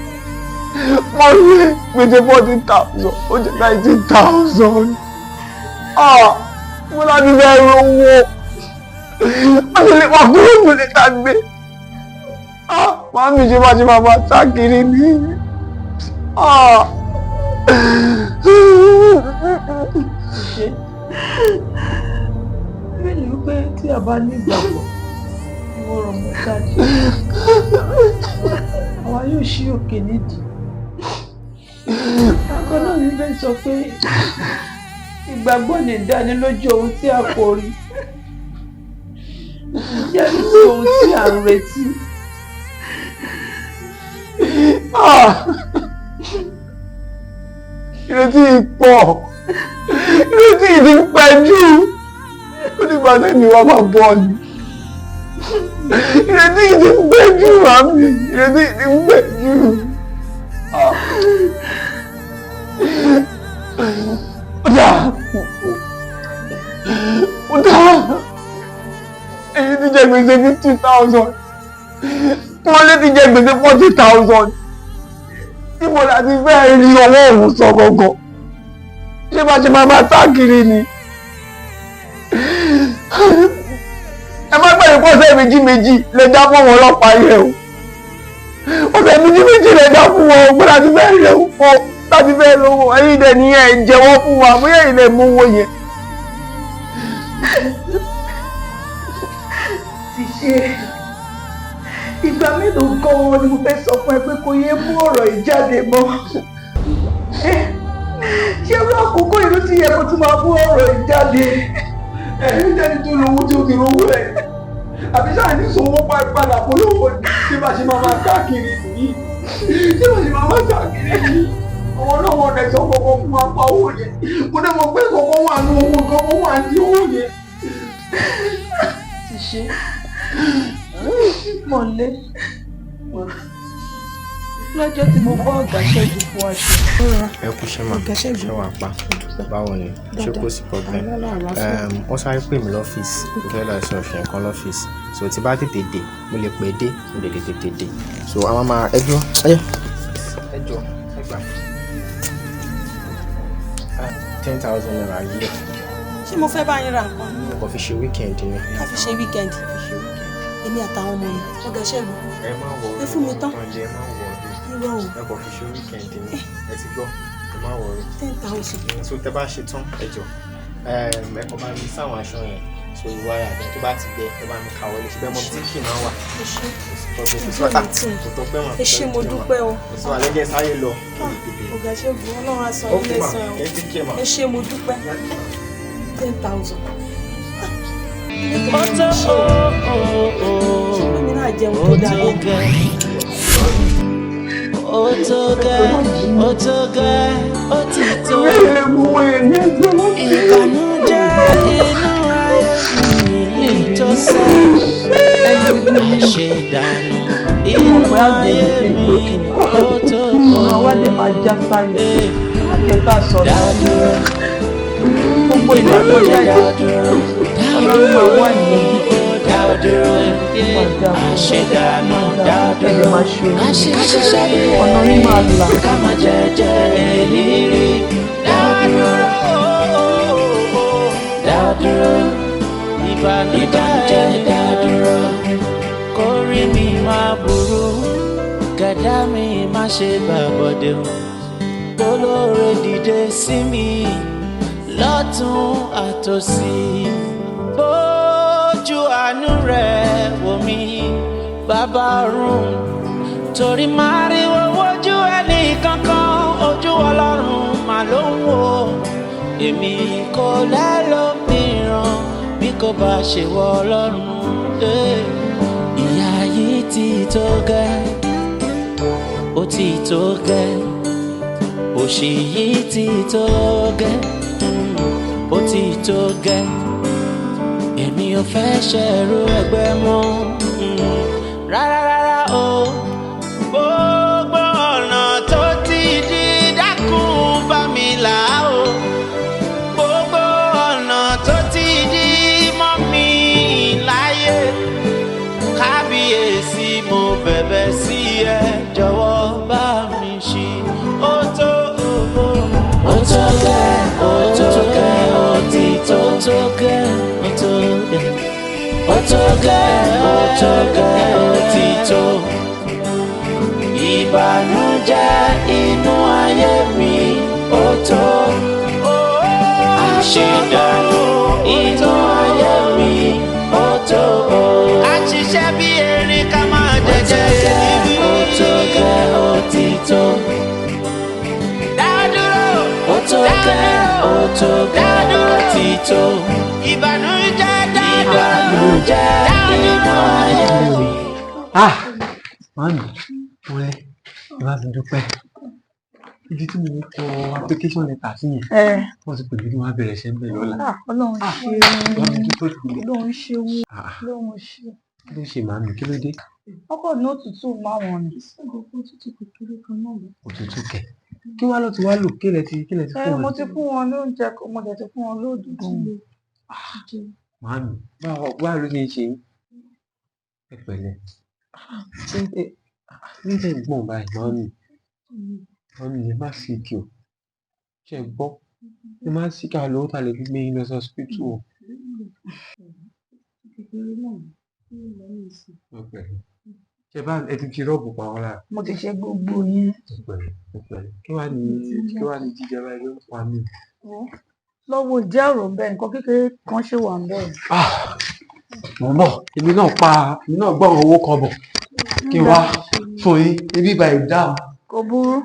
Wọ́n ní gbèsè 40,000 ó jẹ́ 90,000. Mo láti bẹ́ẹ̀ rówó. Wọ́n ti lè wá kúrò nílé tá a gbé. Màá mi ṣe máa bá sá kiri ní. Ṣé bẹ́ẹ̀ ni wípé tí a bá ní ìgbàgbọ́ ìwọ̀rọ̀ mọ́ jáde, àwa yóò ṣí òkè nídìí. Akọ́ náà ní bẹ́ẹ̀ sọ pé ìgbàgbọ́ ní ìdánilójú ohun tí a kò rí, ìjẹ́rìí sí ohun tí a ń retí. Ìrètí pọ̀, ìrètí ti pẹ́ jù. Ó nígbà tẹ́mi wá máa bọ̀ ni. Ìrètí ti pẹ́ jù àmì, ìrètí ti pẹ́ jù. Ó dá. Èyí ti jẹ gbèsè 50,000. Wọ́n lé ti jẹ gbèsè 40,000. Níbo la ti fẹ́ rí ọwọ́ òun sọ gangan? Ṣé bá ṣe máa sá kiri ni? Ẹ má gbàgbé pọ́sẹ̀ méjì lè dá fún wọn ọlọ́pàá yẹn o. Ọ̀sẹ̀ méjì lè dá fún wọn o pé láti fẹ́ rẹ̀ pọ̀ láti fẹ́ lówó. Ẹ̀yin dẹ̀ nìyẹn ẹ̀ jẹ́wọ́ fún wa bóyá ilẹ̀ mú owó yẹn. Ti ṣe ìgbà mélòó gan-an ni mo fẹ́ sọ fún ẹ pé kò yé mú ọ̀rọ̀ yìí jáde mọ́. Ṣé irú àkókò yìí ló ti yẹ kó tún máa mú ọ̀rọ̀ yìí jáde? Ẹ̀yin jẹ́ni tó lówó tí ó ti rówó rẹ̀. Àbí sáà ní sọ́wọ́ padà polówó tí bá ṣe máa káàkiri nìyí. Tí bá ṣe máa káàkiri nìyí. Àwọn náà wọ́n rẹ̀ sọ kọ́kọ́ fún wa pa owó yẹn. Mo dẹ́ mọ̀ pé kọ́kọ́ wà ní owó kọ́kọ́ wà ní owó yẹn. Ti ṣe mọ̀lẹ́ lọ́jọ́ tí mo bọ́ ọ̀gá ṣẹ́gun fún aṣọ. Ẹ kú ṣe máa ṣe wà pa báwo ni ṣé kò sí problem. Wọ́n sáré pè mí lọ́fíìsì mo fẹ́ lọ ṣe ọ̀ṣẹ̀ nǹkan lọ́fíìsì so tí bá tètè dé mo lè pẹ́ dé mo lè tètè dé so àwọn máa ẹjọ́ ẹgbà 10,000 naira yìí. Ṣé mo fẹ́ bá yín ra nǹkan? Mo kàn fi ṣe weekend ni. Ká fi ṣe weekend. Èmi àtàwọn ọmọ mi. Ọ̀gá ṣẹ́gun. Ẹ má wọ ẹ fún mi tán. Ẹ má wọ irọ́ o. Ẹ kàn fi ṣe weekend ni. Ẹ ti gbọ́. Ẹ má wọ 10,000. So tẹ bá ṣe tán ẹ jọ ẹ kàn bá mi sáwọn aṣọ yẹn so ìwà àdán tó bá ti gbẹ ẹ bá mi kà wọlé ṣe bẹ́ẹ̀ mọ tí kì máa wà. ẹ ṣé mo dúpẹ́ o. èso alẹ́ jẹ́ sáyé lọ. ọ̀gá ṣẹ́gun ọlọ́run á san ilé ẹ̀sán ẹ̀ ẹ ṣé mo dúpẹ́ 10,000. ṣùgbọ́n mi náà jẹun tó dáa lẹ́nu. Ó tó gẹ́, ó tó gẹ́, ó ti tó. Ìbànújẹ́ inú ayé mi tó sẹ́. Àṣedànù inú ayé mi ó tó tó. Àwádìí máa já sáyé. Àjẹká sọ̀rọ̀. Dádúró. Gbogbo ìgbà tó yá ìdádúró. Ọlọ́run máa wà ní dádúró. Àṣedànù dádúró. Àṣìṣe ọ̀nà yìí máa là. ká má jẹ́jẹ́ èlìrí. Dádúró. Dádúró. Ìbànújẹ́ dádúró. Kórí mi máa burú. Gàdá mi má ṣe gbàbọ̀dé o. Olóore dìde sí mi lọ́tún àtòsí. Bójú àánú rẹ̀ wò mí bàbá ọ̀run. Torí máa rí wojú ẹnì kankan ojú Ọlọ́run mà ló ń wò. Èmi kò lẹ́lòmíràn bí kò bá ṣe wọ Ọlọ́run. Ìyà yìí ti tó gẹ́, ó ti tó gẹ́. Òṣì yìí ti tó gẹ́, ó ti tó gẹ́. Èmi ò fẹ́ ṣẹ̀rú ẹgbẹ́ mọ́ rárá rárá o. Gbogbo ọ̀nà tó ti di dákun bá mi là o. Gbogbo ọ̀nà tó ti di mọ́ mi láyé. Kábíyèsí mo bẹ̀bẹ̀ sí ẹ jọ̀wọ́ bá mi ṣí. Ó tó gẹ́, ó tó gẹ́, ó ti tó gẹ́, ó tó gẹ́. Ó tó gẹ́, ó tó gẹ́, ó ti tó. Ìbànújẹ́ inú ayé mi ó tó. Àṣedànù inú ayé mi ó tó. Àṣìṣe bí erin ká máa jẹjẹ níbí. Ó tó gẹ́, ó ti tó. Ó tó gẹ́, ó tó gẹ́, ó ti tó. Ìbànújẹ́ inú ayé mi. Màámi, wọlé, ẹ bá mi dúpẹ́. Ibi tí mo kọ application letter sí yẹn, wọ́n ti pè mí kí wọ́n á bẹ̀rẹ̀ iṣẹ́ ń bẹ̀ lọ́la. Ọlọ́run ṣe Ọlọ́run ṣe wú Ọlọ́run ṣe. Kí ló ṣe màámi? Kí ló dé? ọkọ̀ ní òtútù máwọn ni. òtútù kékeré kan náà lọ. Òtútù kẹ̀. Kí wá lọ ti wá lò? Kí lẹ ti fún wọn? mo ti fún wọn lóúnjẹ mo dẹ̀ ti fún wọn lóòdùdù. Màámi, báwo ló ṣe ń ṣe yín? Ẹ pẹ̀lẹ́. Níjẹ́ ìgbọ̀n báyìí, màámi ẹ má sì kí o. Ṣé ẹ gbọ́? Ẹ má sì ká lówó ta lè fi gbé yín lọ sí hospital o. Ẹ pẹ̀lẹ́. Ṣé ẹ ti fi rọ́ọ̀bù pa wọ́n lára? mo ti ṣe gbogbo yẹn. Ẹ pẹ̀lẹ́. Kí wá ní jíjẹ báyìí ló ń pa mí? lọ́wọ́ jẹ́ ọ̀rọ̀ bẹ́ẹ̀ nǹkan kékeré kan ṣe wà bẹ́ẹ̀. Mo ń bọ̀, èmi náà gbọ́ owó kan bọ̀ kí n wá fún yín ibi ìgbà ìdá. kò burú.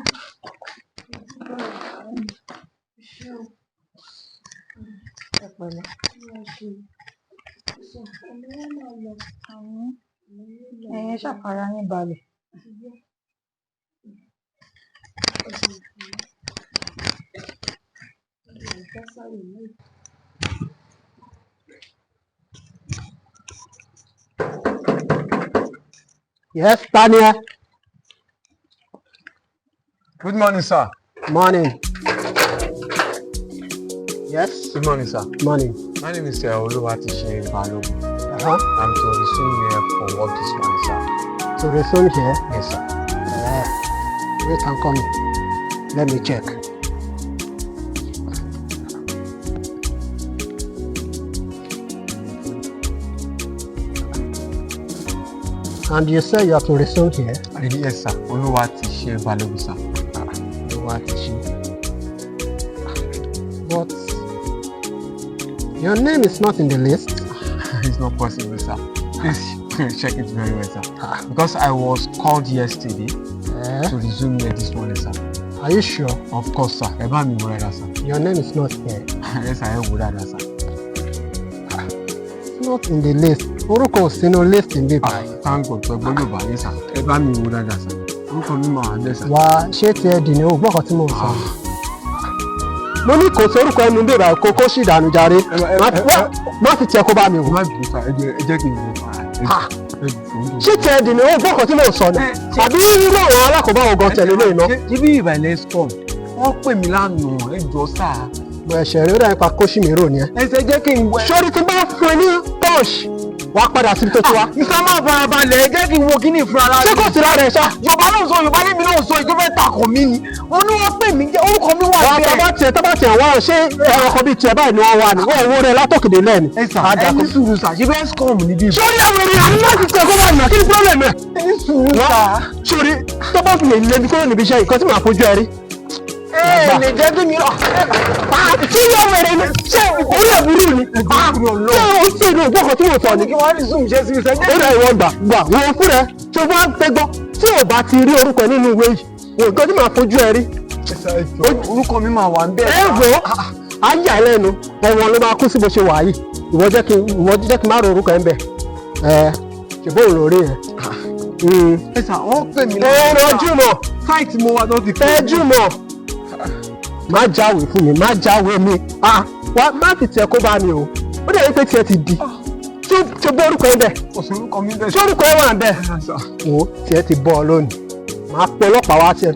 ẹ pẹ̀lẹ́. ẹ̀yin ṣàfara yín balẹ̀. Yes, Tanya. Good morning, sir. Morning. Yes. Good morning, sir. Morning. My name is Oluwatishe Balogun. I'm to resume here for work this morning, sir. To resume here? Yes, sir. You can come. Let me check. And you say you have to resume here? Yes, sir. Oluwatishe Balogun, sir. Oluwatishe. But your name is not in the list. It's not possible, sir. Please check it very well, sir. Because I was called yesterday to resume here this morning, sir. Are you sure? Of course, sir. Eba mi brother, sir. Your name is not here. Yes, I am brother, sir. It's not in the list. Orúkọ ò sínú list ń bí báyìí. Thank God, pé gbọ́dọ̀ bá yín, sir. Eba mi brother, sir. Orúkọ mi máa wà bẹ́ẹ̀, sir. Wà ṣé tiẹ̀ dì ní ògbọ́n kan tí mo sọ. Mo ní kò sórúkọ ẹnu bí ìbáyìí kókó sì dànù jàre. Má fi tiẹ̀ kó bá mi wò. Má bìí, sir. Ẹ jẹ́ kí n wò. Ṣé tiẹ̀ dì ní ògbọ́n kan tí mo sọ ni? Àbí irú àwọn alákòóbá ọgọ́ tẹ̀lé lóyún náà? Ibi ìbàlẹ̀ storm. Wọ́n pè mí lánàá, ẹ jọ sáà. Ẹ̀ṣẹ̀ rí ó dà nípa kóṣìmírò ni ẹ. Ẹsẹ̀ jẹ́ kí n wẹ̀. Sórí tí bá fún ẹ ní pọ́ọ̀ṣì, wàá padà síbi tó ti wá. Ìsá máa fara balẹ̀, ẹ jẹ́ kí n wo kíní fún ara mi. Ṣé kò sí lára ẹ̀ ṣá? Yorùbá náà sọ, Yorùbá níbi náà sọ, ìjọba takò mí ni. Wọ́n ní wọ́n pè mí, orúkọ mi wà bẹ́ẹ̀. Tábà tiẹ̀ wá ṣé ẹranko bíi tiẹ̀ báyìí ni wọ́n wà ní. Wọ́n owó rẹ̀ látòkèdè lẹ́nu. Ẹni sùúrù sà, ṣe bẹ́ẹ̀ scum níbí. Sórí àwọn ènìyàn ní láti tẹ̀ kó bá nà kí ni problem ẹ̀? Ẹni sùúrù sà. Sórí tó bá fi lè lé mi kúrò níbi iṣẹ́ nǹkan tí màá fojú ẹ rí. Lè jẹ́ kí mi Tí yóò wẹ̀rẹ̀ ni ṣé orí ẹ̀bùrú ni? Ṣé o sì inú ìgbọ́kàn tí mo sọ ni? kí wọ́n ní sùn ṣe sí iṣẹ́. Ó rẹ̀ ìwọ̀n gbà wọ́n fún rẹ̀ tí o bá ń fẹ́ gbọ́ tí o bá ti rí orúkọ nínú ìwé yìí nǹkan tí màá fojú ẹ rí. Orúkọ mi máa wà ń bẹ́ẹ̀. Ẹ wò ó ayé àìlẹ́nu ẹ̀wọ̀n ló máa kú sí bó ṣe wà yìí ìwọ jẹ́ kí n má ro orúkọ ẹ̀ ń bẹ̀ ṣùgbọ́n òun lórí ẹ̀. Ẹ sà, wọ́n pè mí Ẹ̀rọ Jùmọ̀ sáìtì mo wà tó ti pè mí. Jùmọ̀ má jáwèé fún mi má jáwèé mi wá má fi tiẹ̀ kó bá mi o ó dẹ̀ yí pé tiẹ̀ ti di tí o bọ́ orúkọ ẹ̀ bẹ̀ Kò sí orúkọ mi bẹ́ẹ̀. tí orúkọ ẹ̀ wà ń bẹ̀ wò tiẹ̀ ti bọ́ ọ lónìí máa pọ̀ ọlọ́pàá wá tiẹ̀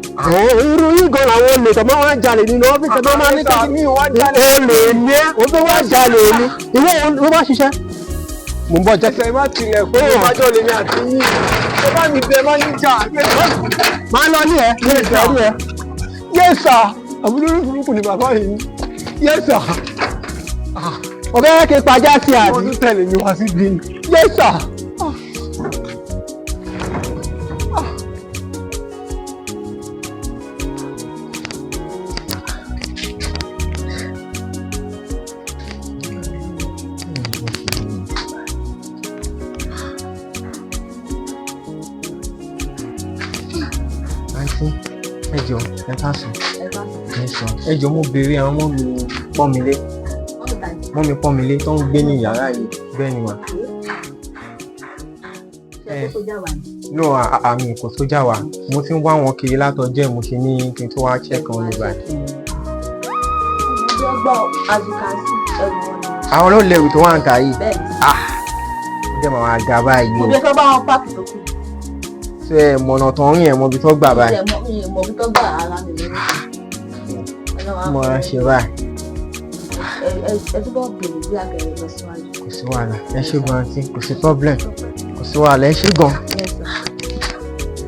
irú yìí gan làwọn olè tó máa ń jalè nínú ọ́fíìsì tó máa ń ní kí olè ní ẹ́ o tó wá jalè ní ìwé ló bá ṣiṣẹ́ mo ń bọ̀ jẹ́ Ẹsẹ̀ má tilẹ̀ kó ìwájọ́ lèmi àti yín. Ẹ bá mi bẹ má ní jà. máa lọ ní ẹ ní ìfẹ́ rí ẹ. Yẹ́sà, àbúrò burúkú ni bàbá yìí. Yẹ́sà. ọ̀bẹ kí n pàjá sí àbí. Wọ́n tún tẹ̀lé mi wá sí bí. Yẹ́sà. Ẹ jọ̀ọ́, ẹ káàsán. Ẹ jọ̀ọ́, mo béèrè àwọn ọmọ mi Pọ́nmilé. Mọ́ mi Pọ́nmilé tó ń gbé ní yàrá yìí bẹ́ẹ̀ ni mà. No, àmì kò sójà wà. Mo ti ń wá wọn kiri látọjọ́ mo ṣe ní kí n tó wá check on mi báyìí. Àwọn ló lẹ́rù tó wà ń ta yìí. Ó jẹ́ màá ga báyìí o. Mo fẹ́ bá wọn pààkì tó kù. Ṣé ẹ mọ̀nà tó ń rìn ẹ̀ mọ́bi tó gbà báyìí? Mo bí tó gbà ara mi lórí. Mo máa ṣe báyìí. Ẹ túbọ̀ bèrè bí àgẹ̀rẹ̀ lọ síwájú. Kò sí wàhálà, ẹ ṣé gan àǹtí, kò sí problem. Kò sí wàhálà, ẹ ṣé gan. Yes, sir.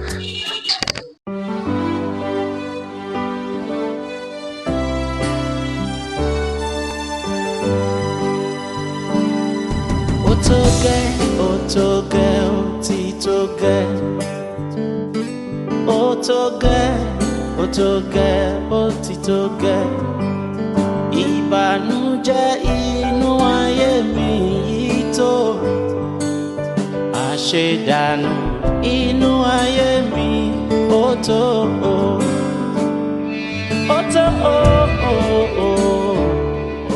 Ó tó gẹ́, ó tó gẹ́, ó ti tó gẹ́. Ó tó gẹ́, ó tó gẹ́, ó ti tó gẹ́. Ìbànújẹ́ inú ayé mi yìí tó. Àṣedànù inú ayé mi ó tó. Ó tó,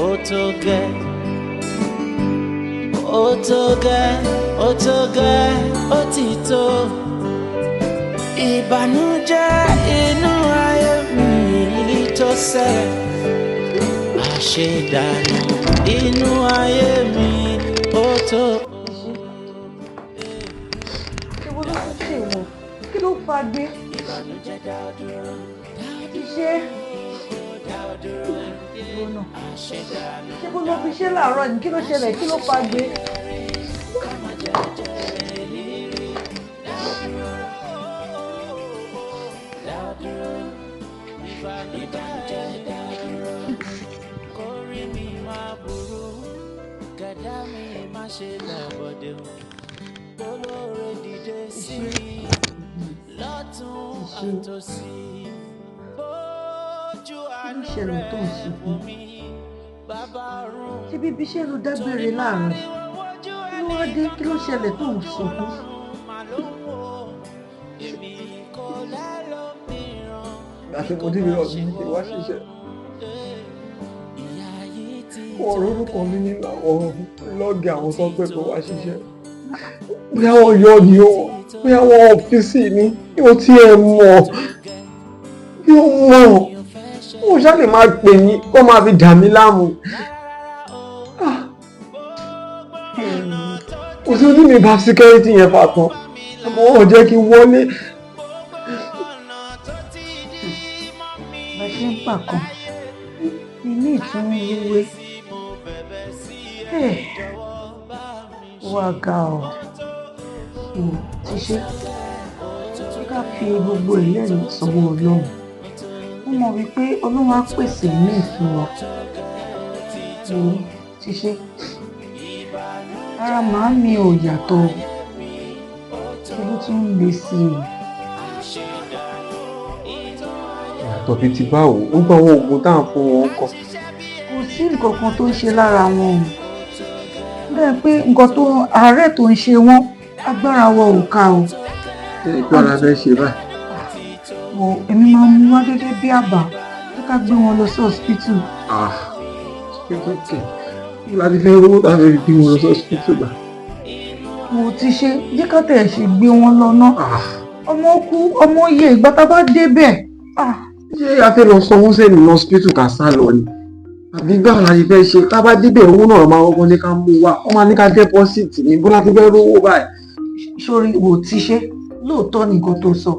ó tó gẹ́. Ó tó gẹ́, ó tó gẹ́, ó ti tó. Ìbànújẹ́ inú ayé mi tó sẹ́. Àṣedànù inú ayé mi ó tó. Èwo ló tún ṣe wọ̀? Kí ló fa gbé? Iṣẹ́ ìgbóná. Ṣé kó lọ fi iṣẹ́ láàárọ̀ ni? Kí ló ṣẹlẹ̀? Kí ló fa gbé? Ìṣẹ̀lẹ̀ tó ń sunkún. Ṣé bíbí iṣẹ́ ló dágbére láàárọ̀? Kí ló ló wá dé? Kí ló ṣẹlẹ̀ tó ń sunkún? Àti mo débi lọ sí kí wá ṣiṣẹ́. Ọ̀rọ̀ orúkọ mi ní àwọn lọ́ọ̀gì àwọn tó pẹ́ kó wá ṣiṣẹ́. Bóyá wọ́n yọ ni o, bóyá wọ́n ọ́fíìsì ni, yóò tí ẹ mọ̀. Yóò mọ̀. Wọ́n ṣáà lè máa pè mí kó máa fi dà mí láàmú. Kò sí ojú mi bá síkẹ́rìtì yẹn fà tán. Àmọ́ wọ́n jẹ́ kí n wọlé. Bá ṣe ń pàkan, ilé ìtúnú wíwé. Wá ga ọ̀. Ti ṣe ká fi gbogbo ìlẹ́rìí sọ́wọ́ Ọlọ́run. Wọ́n mọ̀ wípé Ọlọ́run á pèsè ní ìfún wọn. Ti ṣe ara màámi ò yàtọ̀. Ṣé ló tún ń le sí i? Yàtọ̀ bíi ti báwo? Ó gbọ́ àwọn oògùn tá à ń fún wọn kọ. Kò sí nǹkan kan tó ń ṣe lára wọn. Bẹ́ẹ̀ pé nǹkan tó àárẹ̀ tó ń ṣe wọ́n agbára wọn ò ká o. Ṣé ìgbà la fẹ́ ṣe báyìí? Èmi máa ń mú wá gẹ́gẹ́ bí àbá tó ká gbé wọn lọ sí hospital. Láti fẹ́ rówó tá a fẹ́ fi gbé wọn lọ sí hospital gbà. Mo ti ṣe jẹ́ ká tẹ̀ ṣe gbé wọn lọ ná. Ọmọ kú ọmọ yẹ ìgbà tá a bá débẹ̀. Ṣé a fẹ́ lọ sanwó sẹ́ni ní hospital ká sá lọ ni? Àbí gbà la ṣe fẹ́ ṣe tá a bá débẹ̀ owó náà máa wọ́pọ̀ ní ká mú wa wọ́n máa ní ká deposit ní bó láti fẹ́ rówó báyìí. Sórí wò ti ṣe lóòótọ́ nìkan tó sọ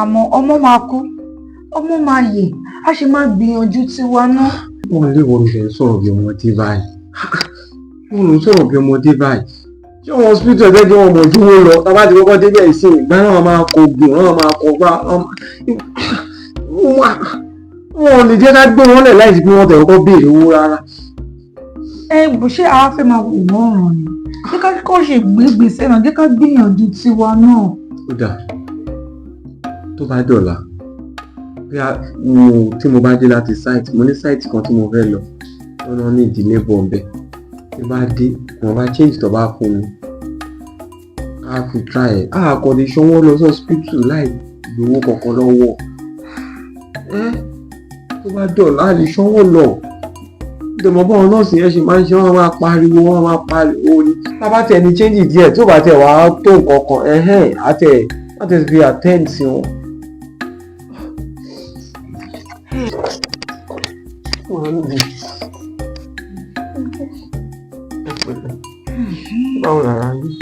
àmọ́ ọmọ máa kú ọmọ máa yè á ṣe máa gbìyànjú tiwa náà. Wọ́n lè wọ́n fẹ́ sọ̀rọ̀ bí ọmọdé báyìí. Wọ́n ló sọ̀rọ̀ bí ọmọdé báyìí. Ṣé wọn hospital ẹgbẹ́ jẹ́ wọn mọ̀ ju wọn lọ tá a bá ti kọ́kọ́ débẹ̀ ìsìn ìgbà náà máa kọ ògùn náà máa kọ gbá. Wọn ò lè jẹ́ ká gbé wọn lẹ̀ láì sí pé wọ́n tẹ̀ kọ́kọ́ béèrè owó rárá. Bó ṣe àwa fẹ́ máa wò wọ́n ràn ni jẹ́ ká kọ́ ṣe gbégbèsè náà jẹ́ ká gbìyànjú tiwa náà. Ó dà tó bá dọ̀la tí mo bá dé láti site mo ní site kan tí mo fẹ́ lọ lọ́nà ní ìdílé bọ̀m̀bẹ̀ tí bá dé wọ́n bá change tó bá fún mi á fi try ẹ̀ á kọ́ lè ṣọwọ́ lọ sí hospital láì gbowó kankan lọ́wọ́ tó bá dọ̀la á lè ṣọwọ́ lọ ìdèmọ̀ báwọn nọ́ọ̀sì yẹn ṣe máa ń ṣe wọ́n máa pariwo ni tá bá tẹ̀ ní change díẹ̀ tó bá tẹ̀ wá tó nǹkan kan àtẹ̀ fi attend sí wọn. Báwo lára yín?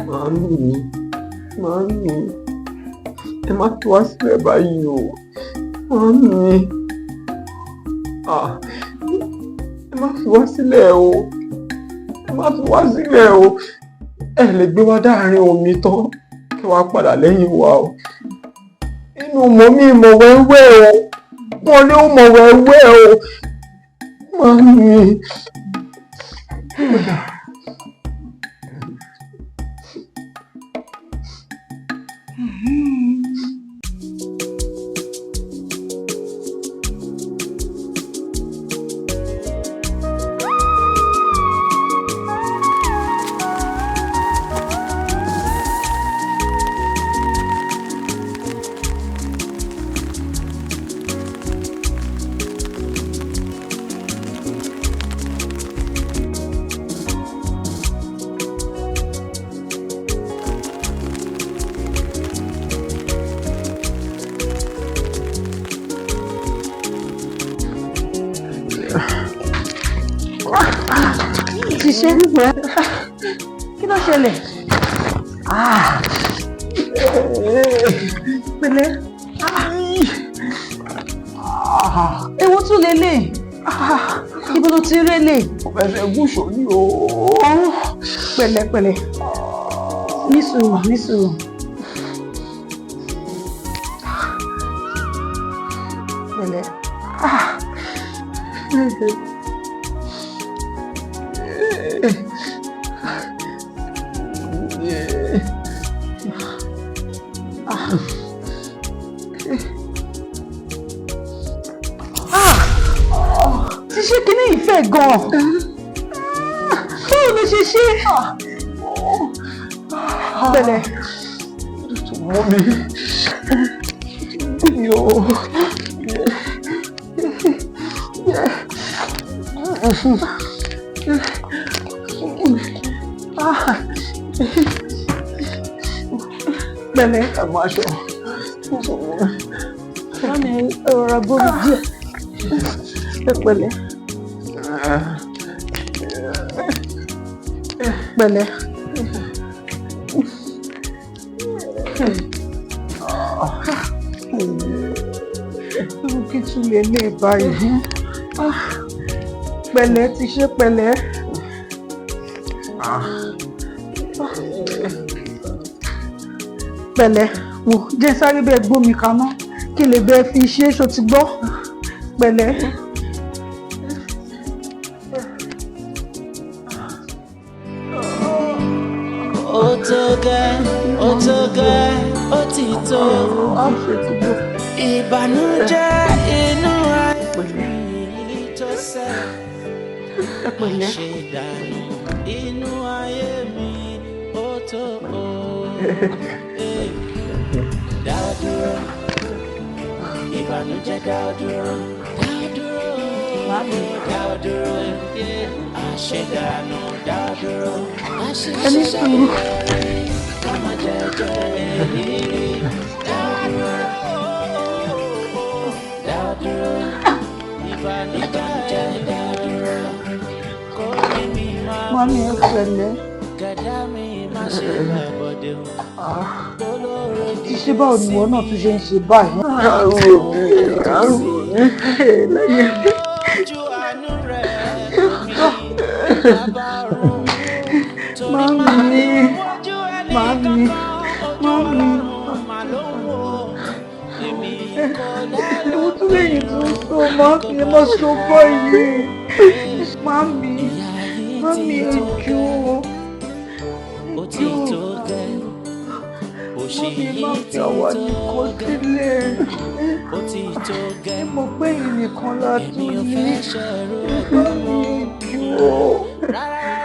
Màá lù mí. Ẹ má tú wá sílẹ̀ báyìí o. Màá lù mí. Ẹ má fi wá sílẹ̀ o. Ẹ lè gbé wá dáàrin omi tán kí wàá padà lẹ́yìn wa o. Inú mọ̀ mí mọ̀ wẹ́wẹ́ o. Wọ́n ní ó mọ̀ wẹ́wẹ́ o. Màá lù mí. Ti ṣe kí ló ṣẹlẹ̀? Pẹ̀lẹ́ ewu tún lélẹ̀ ibo ló ti rélẹ̀? Ọ̀fẹ́sẹ̀ gúúsù ni o. Pẹ̀lẹ́ ní sùúrù. Pẹ̀lẹ́. Ti ṣe kíní ìfẹ́ gan-an. Báwo ló ṣe ṣe. Pẹ̀lẹ́. Mommy. Yo. Pẹ̀lẹ́. Ẹ máa ṣọ. Mami ọ̀rọ̀ borí díẹ̀. Ẹ pẹ̀lẹ́. Pẹ̀lẹ́. Irú kí tún lè lè báyìí. Pẹ̀lẹ́ ti ṣe pẹ̀lẹ́. Pẹ̀lẹ́ wò jẹ́ sáré bẹ́ẹ̀ gbómi kaná kí lè bẹ́ẹ̀ fi ṣe é ṣo ti gbọ́. Pẹ̀lẹ́. Ó tó gẹ́, ó tó gẹ́, ó ti tó. Ìbànújẹ́ inú ayé mi tó sẹ́. Ṣe dànù inú ayé mi ó tó o. Dá dúró, ìbànújẹ́ dá dúró, dá dúró, dá dúró, àṣedànù dá dúró, àṣedànù ọmọ jẹjẹ ìrírí dá dúró, dá dúró, ìbànújẹ́ dá dúró, kó rí mi máa mú. Mami ẹ pẹ̀lẹ́. Gàdá mi má ṣe lọ́bọ̀dé o. Ti ṣe báwo ni ìwọ náà tún ṣe ń ṣe báyìí? Àrùn mi. Lẹ́yìn mi. Ojú àánú rẹ̀ mi bàbá rùn. Mami, mami, mami. Ewu tún lẹ́yìn tó ń sọ, mami ẹ má sọ báyìí. Mami, mami ẹjọ́. Ó ti tó gẹ́, òṣì yìí ti tó gẹ́, ó ti tó gẹ́. Mo pé ìnìkan la tún ní. Èmi ò fẹ́ ṣẹ̀rù Mami ẹjọ́.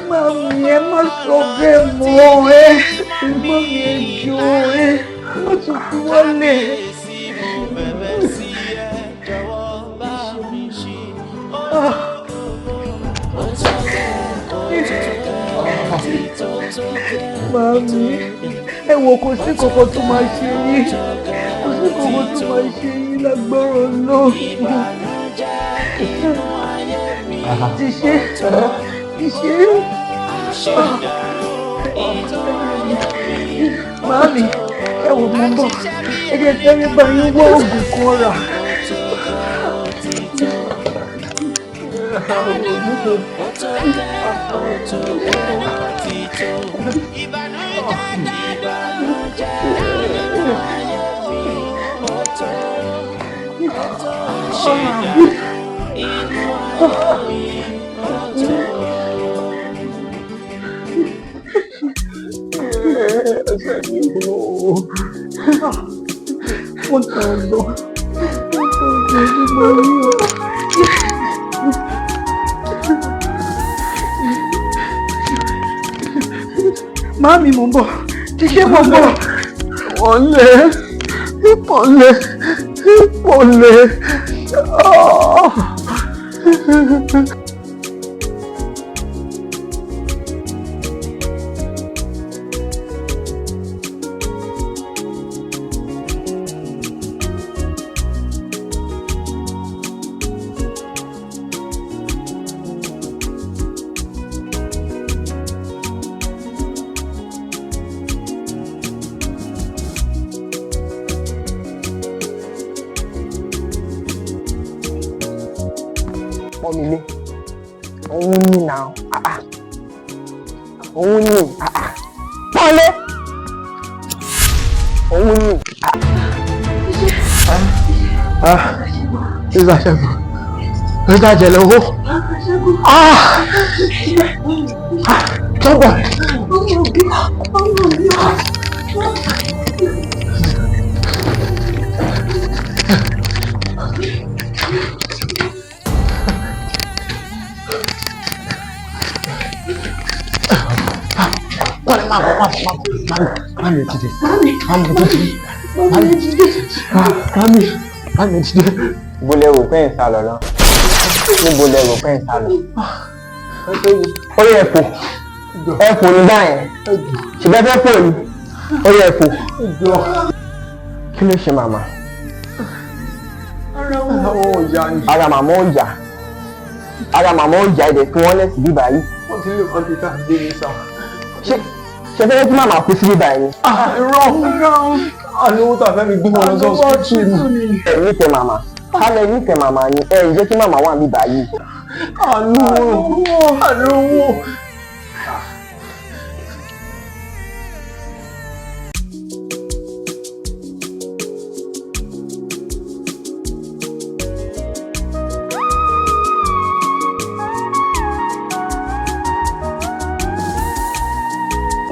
Mami ẹ má sọ bẹ́ẹ̀ mọ́ ẹ. Mami ẹjọ́ ẹ. Má tún fi wọlé. Mami, ẹ wò kò sí kòkò tó máa ṣe yín. Kò sí kòkò tó máa ṣe yín lágbára náà. Ti ṣe, ti ṣe. Mami, ẹ wò mọ́ bọ̀. Ẹ jẹ́ tẹ́lẹ̀ bá yín wá oògùn kan rà. Mami mo ń bọ̀, ti ṣe mo ń bọ̀. Wọ́n lé, wọ́n lé. Pọ́nmilé òun ni nà òun ni pọ́nlé òun ni. Ìgbà ṣẹ́gun, ìgbà jẹ̀lẹ̀ owó. Tọ́gbà. bọ́lẹ̀ má bọ̀ mami dìde mami dìde. Ibo lẹ rò pé ń sá lọ náà? Níbo lẹ rò pé ń sá lọ? Ó yẹ ẹ̀fọ́ ní báyẹn ṣùgbọ́n fẹ́ pò ní ó yẹ ẹ̀fọ́. Kí ló ṣe màmá? Ara màmá ò yá. Ara màmá ò yá ẹ̀dẹ̀ fún wọn lẹ́sìn bíbá yìí. Wọ́n ti lè kọ́ńtítà dé ní sá. Ṣé fẹ́ kí màmá kú sí bíbá yìí? Irọ́ àlówó tó àfẹ́ mi gbé wọn lọ sí ọ̀sán ni. Ẹ̀mí tẹ màmá. Kálẹ̀ ẹ̀mí tẹ màmá ni jẹ́ kí màmá wà bíbá yìí. Àlówó.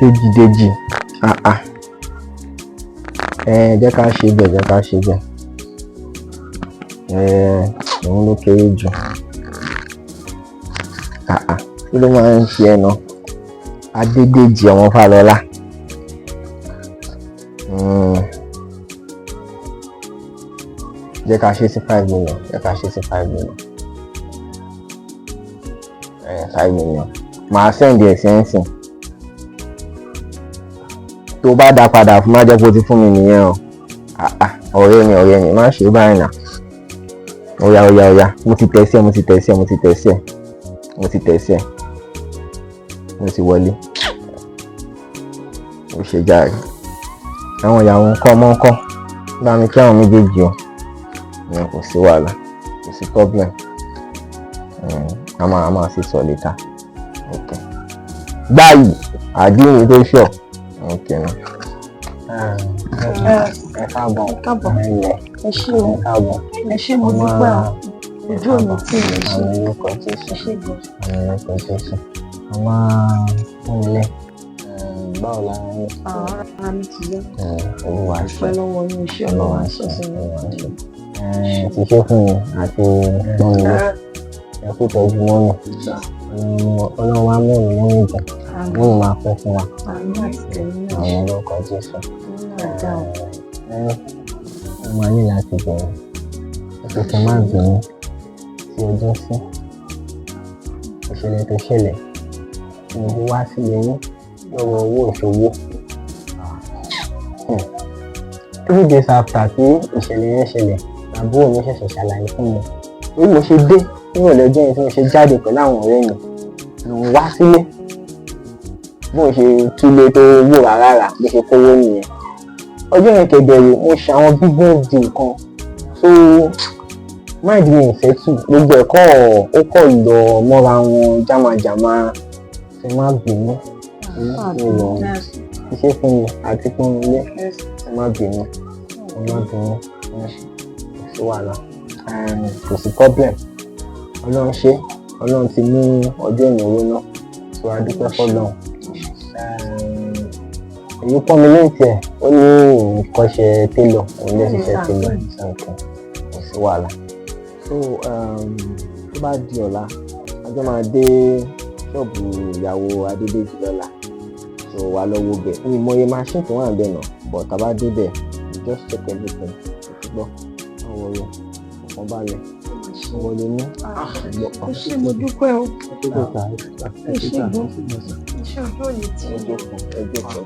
Déjì jẹ́ ká ṣe bẹ́ẹ̀ òun ló kéré jù kí ló máa ń ṣe ẹnu Adédèjì ọmọ Fálọlá jẹ́ ká ṣe sí 5 million 5 million màá sẹ́ǹdì ẹ̀ sẹ́ǹsìn tó bá dá padà fún má jẹ́ kó ti fún mi nìyẹn o ọ̀rẹ́ mi má ṣe báyìí nà ọ̀yà mo ti tẹ̀ sí ẹ mo ti wọlé ó ṣe járe àwọn ìyàwó ńkọ́ ọmọ ńkọ́ bá mi kí àwọn méjèèjì o ìyẹn kò sí wàhálà kò sí problem a máa sì sọ létà báyìí àdéhùn tó ṣọ okay na ẹ káàbọ̀ ẹ ṣé o ẹ ṣé mo dúpẹ́ o ojú òní tí ì ṣe ẹ ṣé gan. ọmọ ilé báwo la ń rí. ara mi ti yá olúwa ṣe pẹ́ lọ́wọ́ ní iṣẹ́ ọlọ́wà ṣe sí mi. ti ṣe fún mi àti gbọ́nmi ẹ kú tọ́jú mọ́mì ọlọ́run wa mú ìlú mọ́mì jẹ wọ́n máa pẹ́ fún wa àwọn olóko Jésù wọ́n máa ní láti bẹ̀rẹ̀ ìpèsè má bínú sí ọjọ́ sí ìṣẹ̀lẹ̀ tó ṣẹlẹ̀ ìbò wá sílé yín lọ́wọ́ owó ìṣòwò 3 days after tí ìṣẹ̀lẹ̀ yẹn ṣẹlẹ̀ àbúrò mi ṣẹ̀ṣẹ̀ ṣàlàyé fún mi bí mo ṣe dé nírọ̀lẹ́ ọjọ́ yẹn tí mo ṣe jáde pẹ̀lú àwọn ọ̀rẹ́ mi lòun wá sílé bó ṣe túlé tó wò rárá bó ṣe kówó nìyẹn ọjọ́ yẹn kẹ̀dẹ̀rẹ̀ mo ṣe àwọn bíbélì nǹkan tó mind mi ìfẹ́tù gbogbo ẹ̀kọ́ ó kọ̀ lọ mọ́ra wọn jámàjámá ṣe má bínú lọ iṣẹ́ fún mi àti fún ilé ṣe má bínú kò sí wàhálà kò sí problem ọlọ́run ṣe ọlọ́run ti mú ọjọ́ ìnáwó náà tó a dúpẹ́ fọ́lọ́run èyí pọ́n mi lẹ́yìn tiẹ̀ ó ní ìkọ́ṣẹ́ télọ̀ òun lè ṣiṣẹ́ télọ̀ nǹkan kò sí wàhálà so tó bá di ọ̀la ajọ́ máa dé ṣọ́ọ̀bù ìyàwó Adédèjì lọ́la so wà lọ́wọ́ bẹ̀ ní ìmọ̀ye machine tó wà ń bẹ̀ náà but tá a bá dé bẹ̀ you just check everything ṣùgbọ́n àwọn ọ̀rọ̀ ọ̀kan balẹ̀ wọ́n lè ní ẹ ṣé mo dúpẹ́ o ẹ ṣé gan iṣẹ́ ojú òní tí ẹjọ́ kan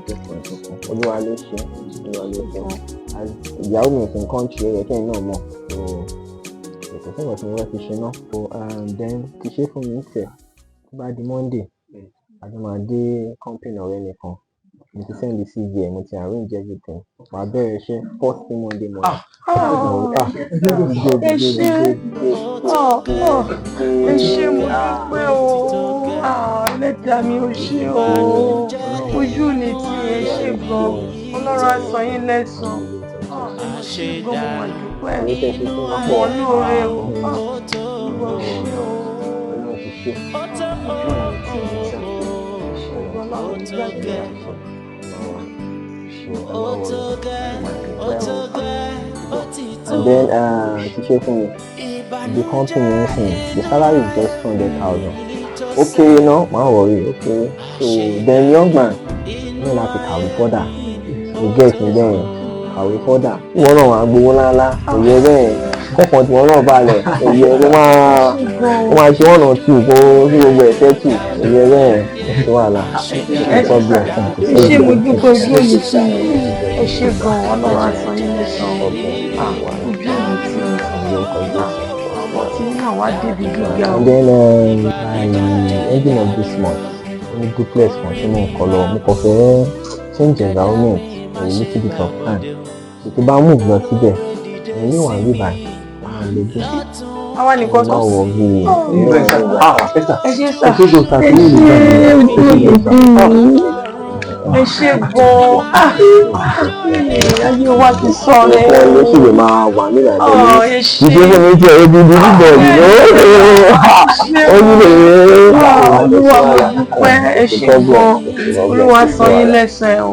olúwa ló ṣe ìyàwó mi kì í kàn ṣe é kẹ́yìn náà mọ̀ ètò tí wọ́n ti wọ́n fi ṣe náà so then ti ṣe fún mi tẹ̀ tó bá di Monday àjọ máa dé company ọ̀rẹ́ mi kan mo ti send the CV ẹ̀ mo ti arrange everything wà á bẹ̀rẹ̀ iṣẹ́ first thing Monday morning. ẹ ṣé mo dúpẹ́ o lẹ́dàá mi ò ṣe o ojú ni tí ẹ ṣe gan ọlọ́run á san yín lẹ́san ẹ ṣé gan mo wà dúpẹ́ ọmọ olóore o ìwọ ṣe o and then ti ṣe fún mi the company anything the salary is just 200,000 okay you know má worry okay so then young man ní láti kàwé fọ́dà ìgẹ́ ìpínlẹ̀ yẹn kàwé fọ́dà ìwọ náà wà gbowó ńláńlá òye bẹ́ẹ̀ kọ́kàn tí wọ́n náà balẹ̀ òye ló máa ṣe wọ́n náà tù kó sí gbogbo ẹ̀fẹ́ tù òye bẹ́ẹ̀ ṣe wàhálà problem. ẹ ṣé mo dúpẹ́ ojú òní tí ẹ ṣé gan-an ọlọ́run àṣà yín lẹ́sàn-án ojú òní tí tí náà wá débi gíga. And then by ending of this month ní good place kan tí mo ń kọ lọ mo kàn fẹ́ change environment a little bit of time ètò bá move lọ síbẹ̀ ẹ̀yìn wà ní báyìí lè dé. àwa nìkan tó wọ bí ẹ ṣé sà ẹ ṣé sà ojú òní ẹ ṣé gan-an ayé wa ti sọ rẹ. ló sì lè máa wà nílẹ̀ ẹ ṣé ìdí fún mi tí ẹ̀rọ bíi bíbọ̀ yìí ó nílò olúwa mo dúpẹ́ ẹ ṣé gan-an olúwa san yín lẹ́san o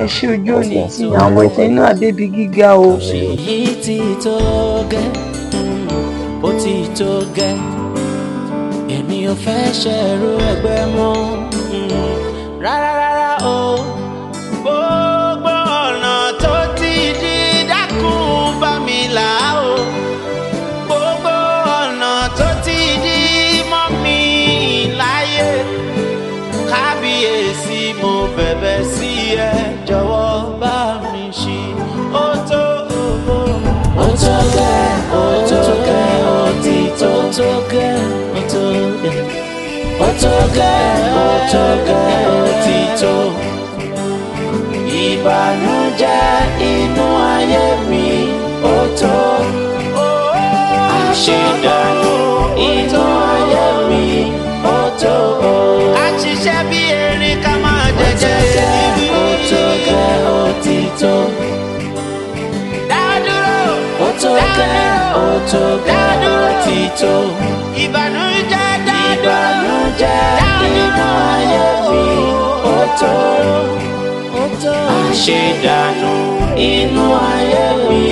ẹ ṣé ojú òní tí àwọn ètò iná débi gíga o. èyí ti tó gẹ́ ó ti tó gẹ́ èmi ò fẹ́ ṣẹ̀rù ẹgbẹ́ mọ́ rárá o gbogbo ọ̀nà tó ti di dákun bá mi là o gbogbo ọ̀nà tó ti di mọ́ mi láyé kábíyèsí mo bẹ̀bẹ̀ sí ẹ jọ̀wọ́ bá mi ṣí ó tó gẹ́ ó ti tó gẹ́ ó tó gẹ́ ó tó gẹ́ ó ti tó ìbànújẹ́ inú ayé mi ó tó àṣedànù inú ayé mi ó tó àṣìṣe bí erin ká máa jẹjẹ níbí ó tó gẹ́ ó ti tó dádúró ó tó gẹ́ ó ti tó ìbànújẹ́ inú ayé mi ó tó àṣedànù inú ayé mi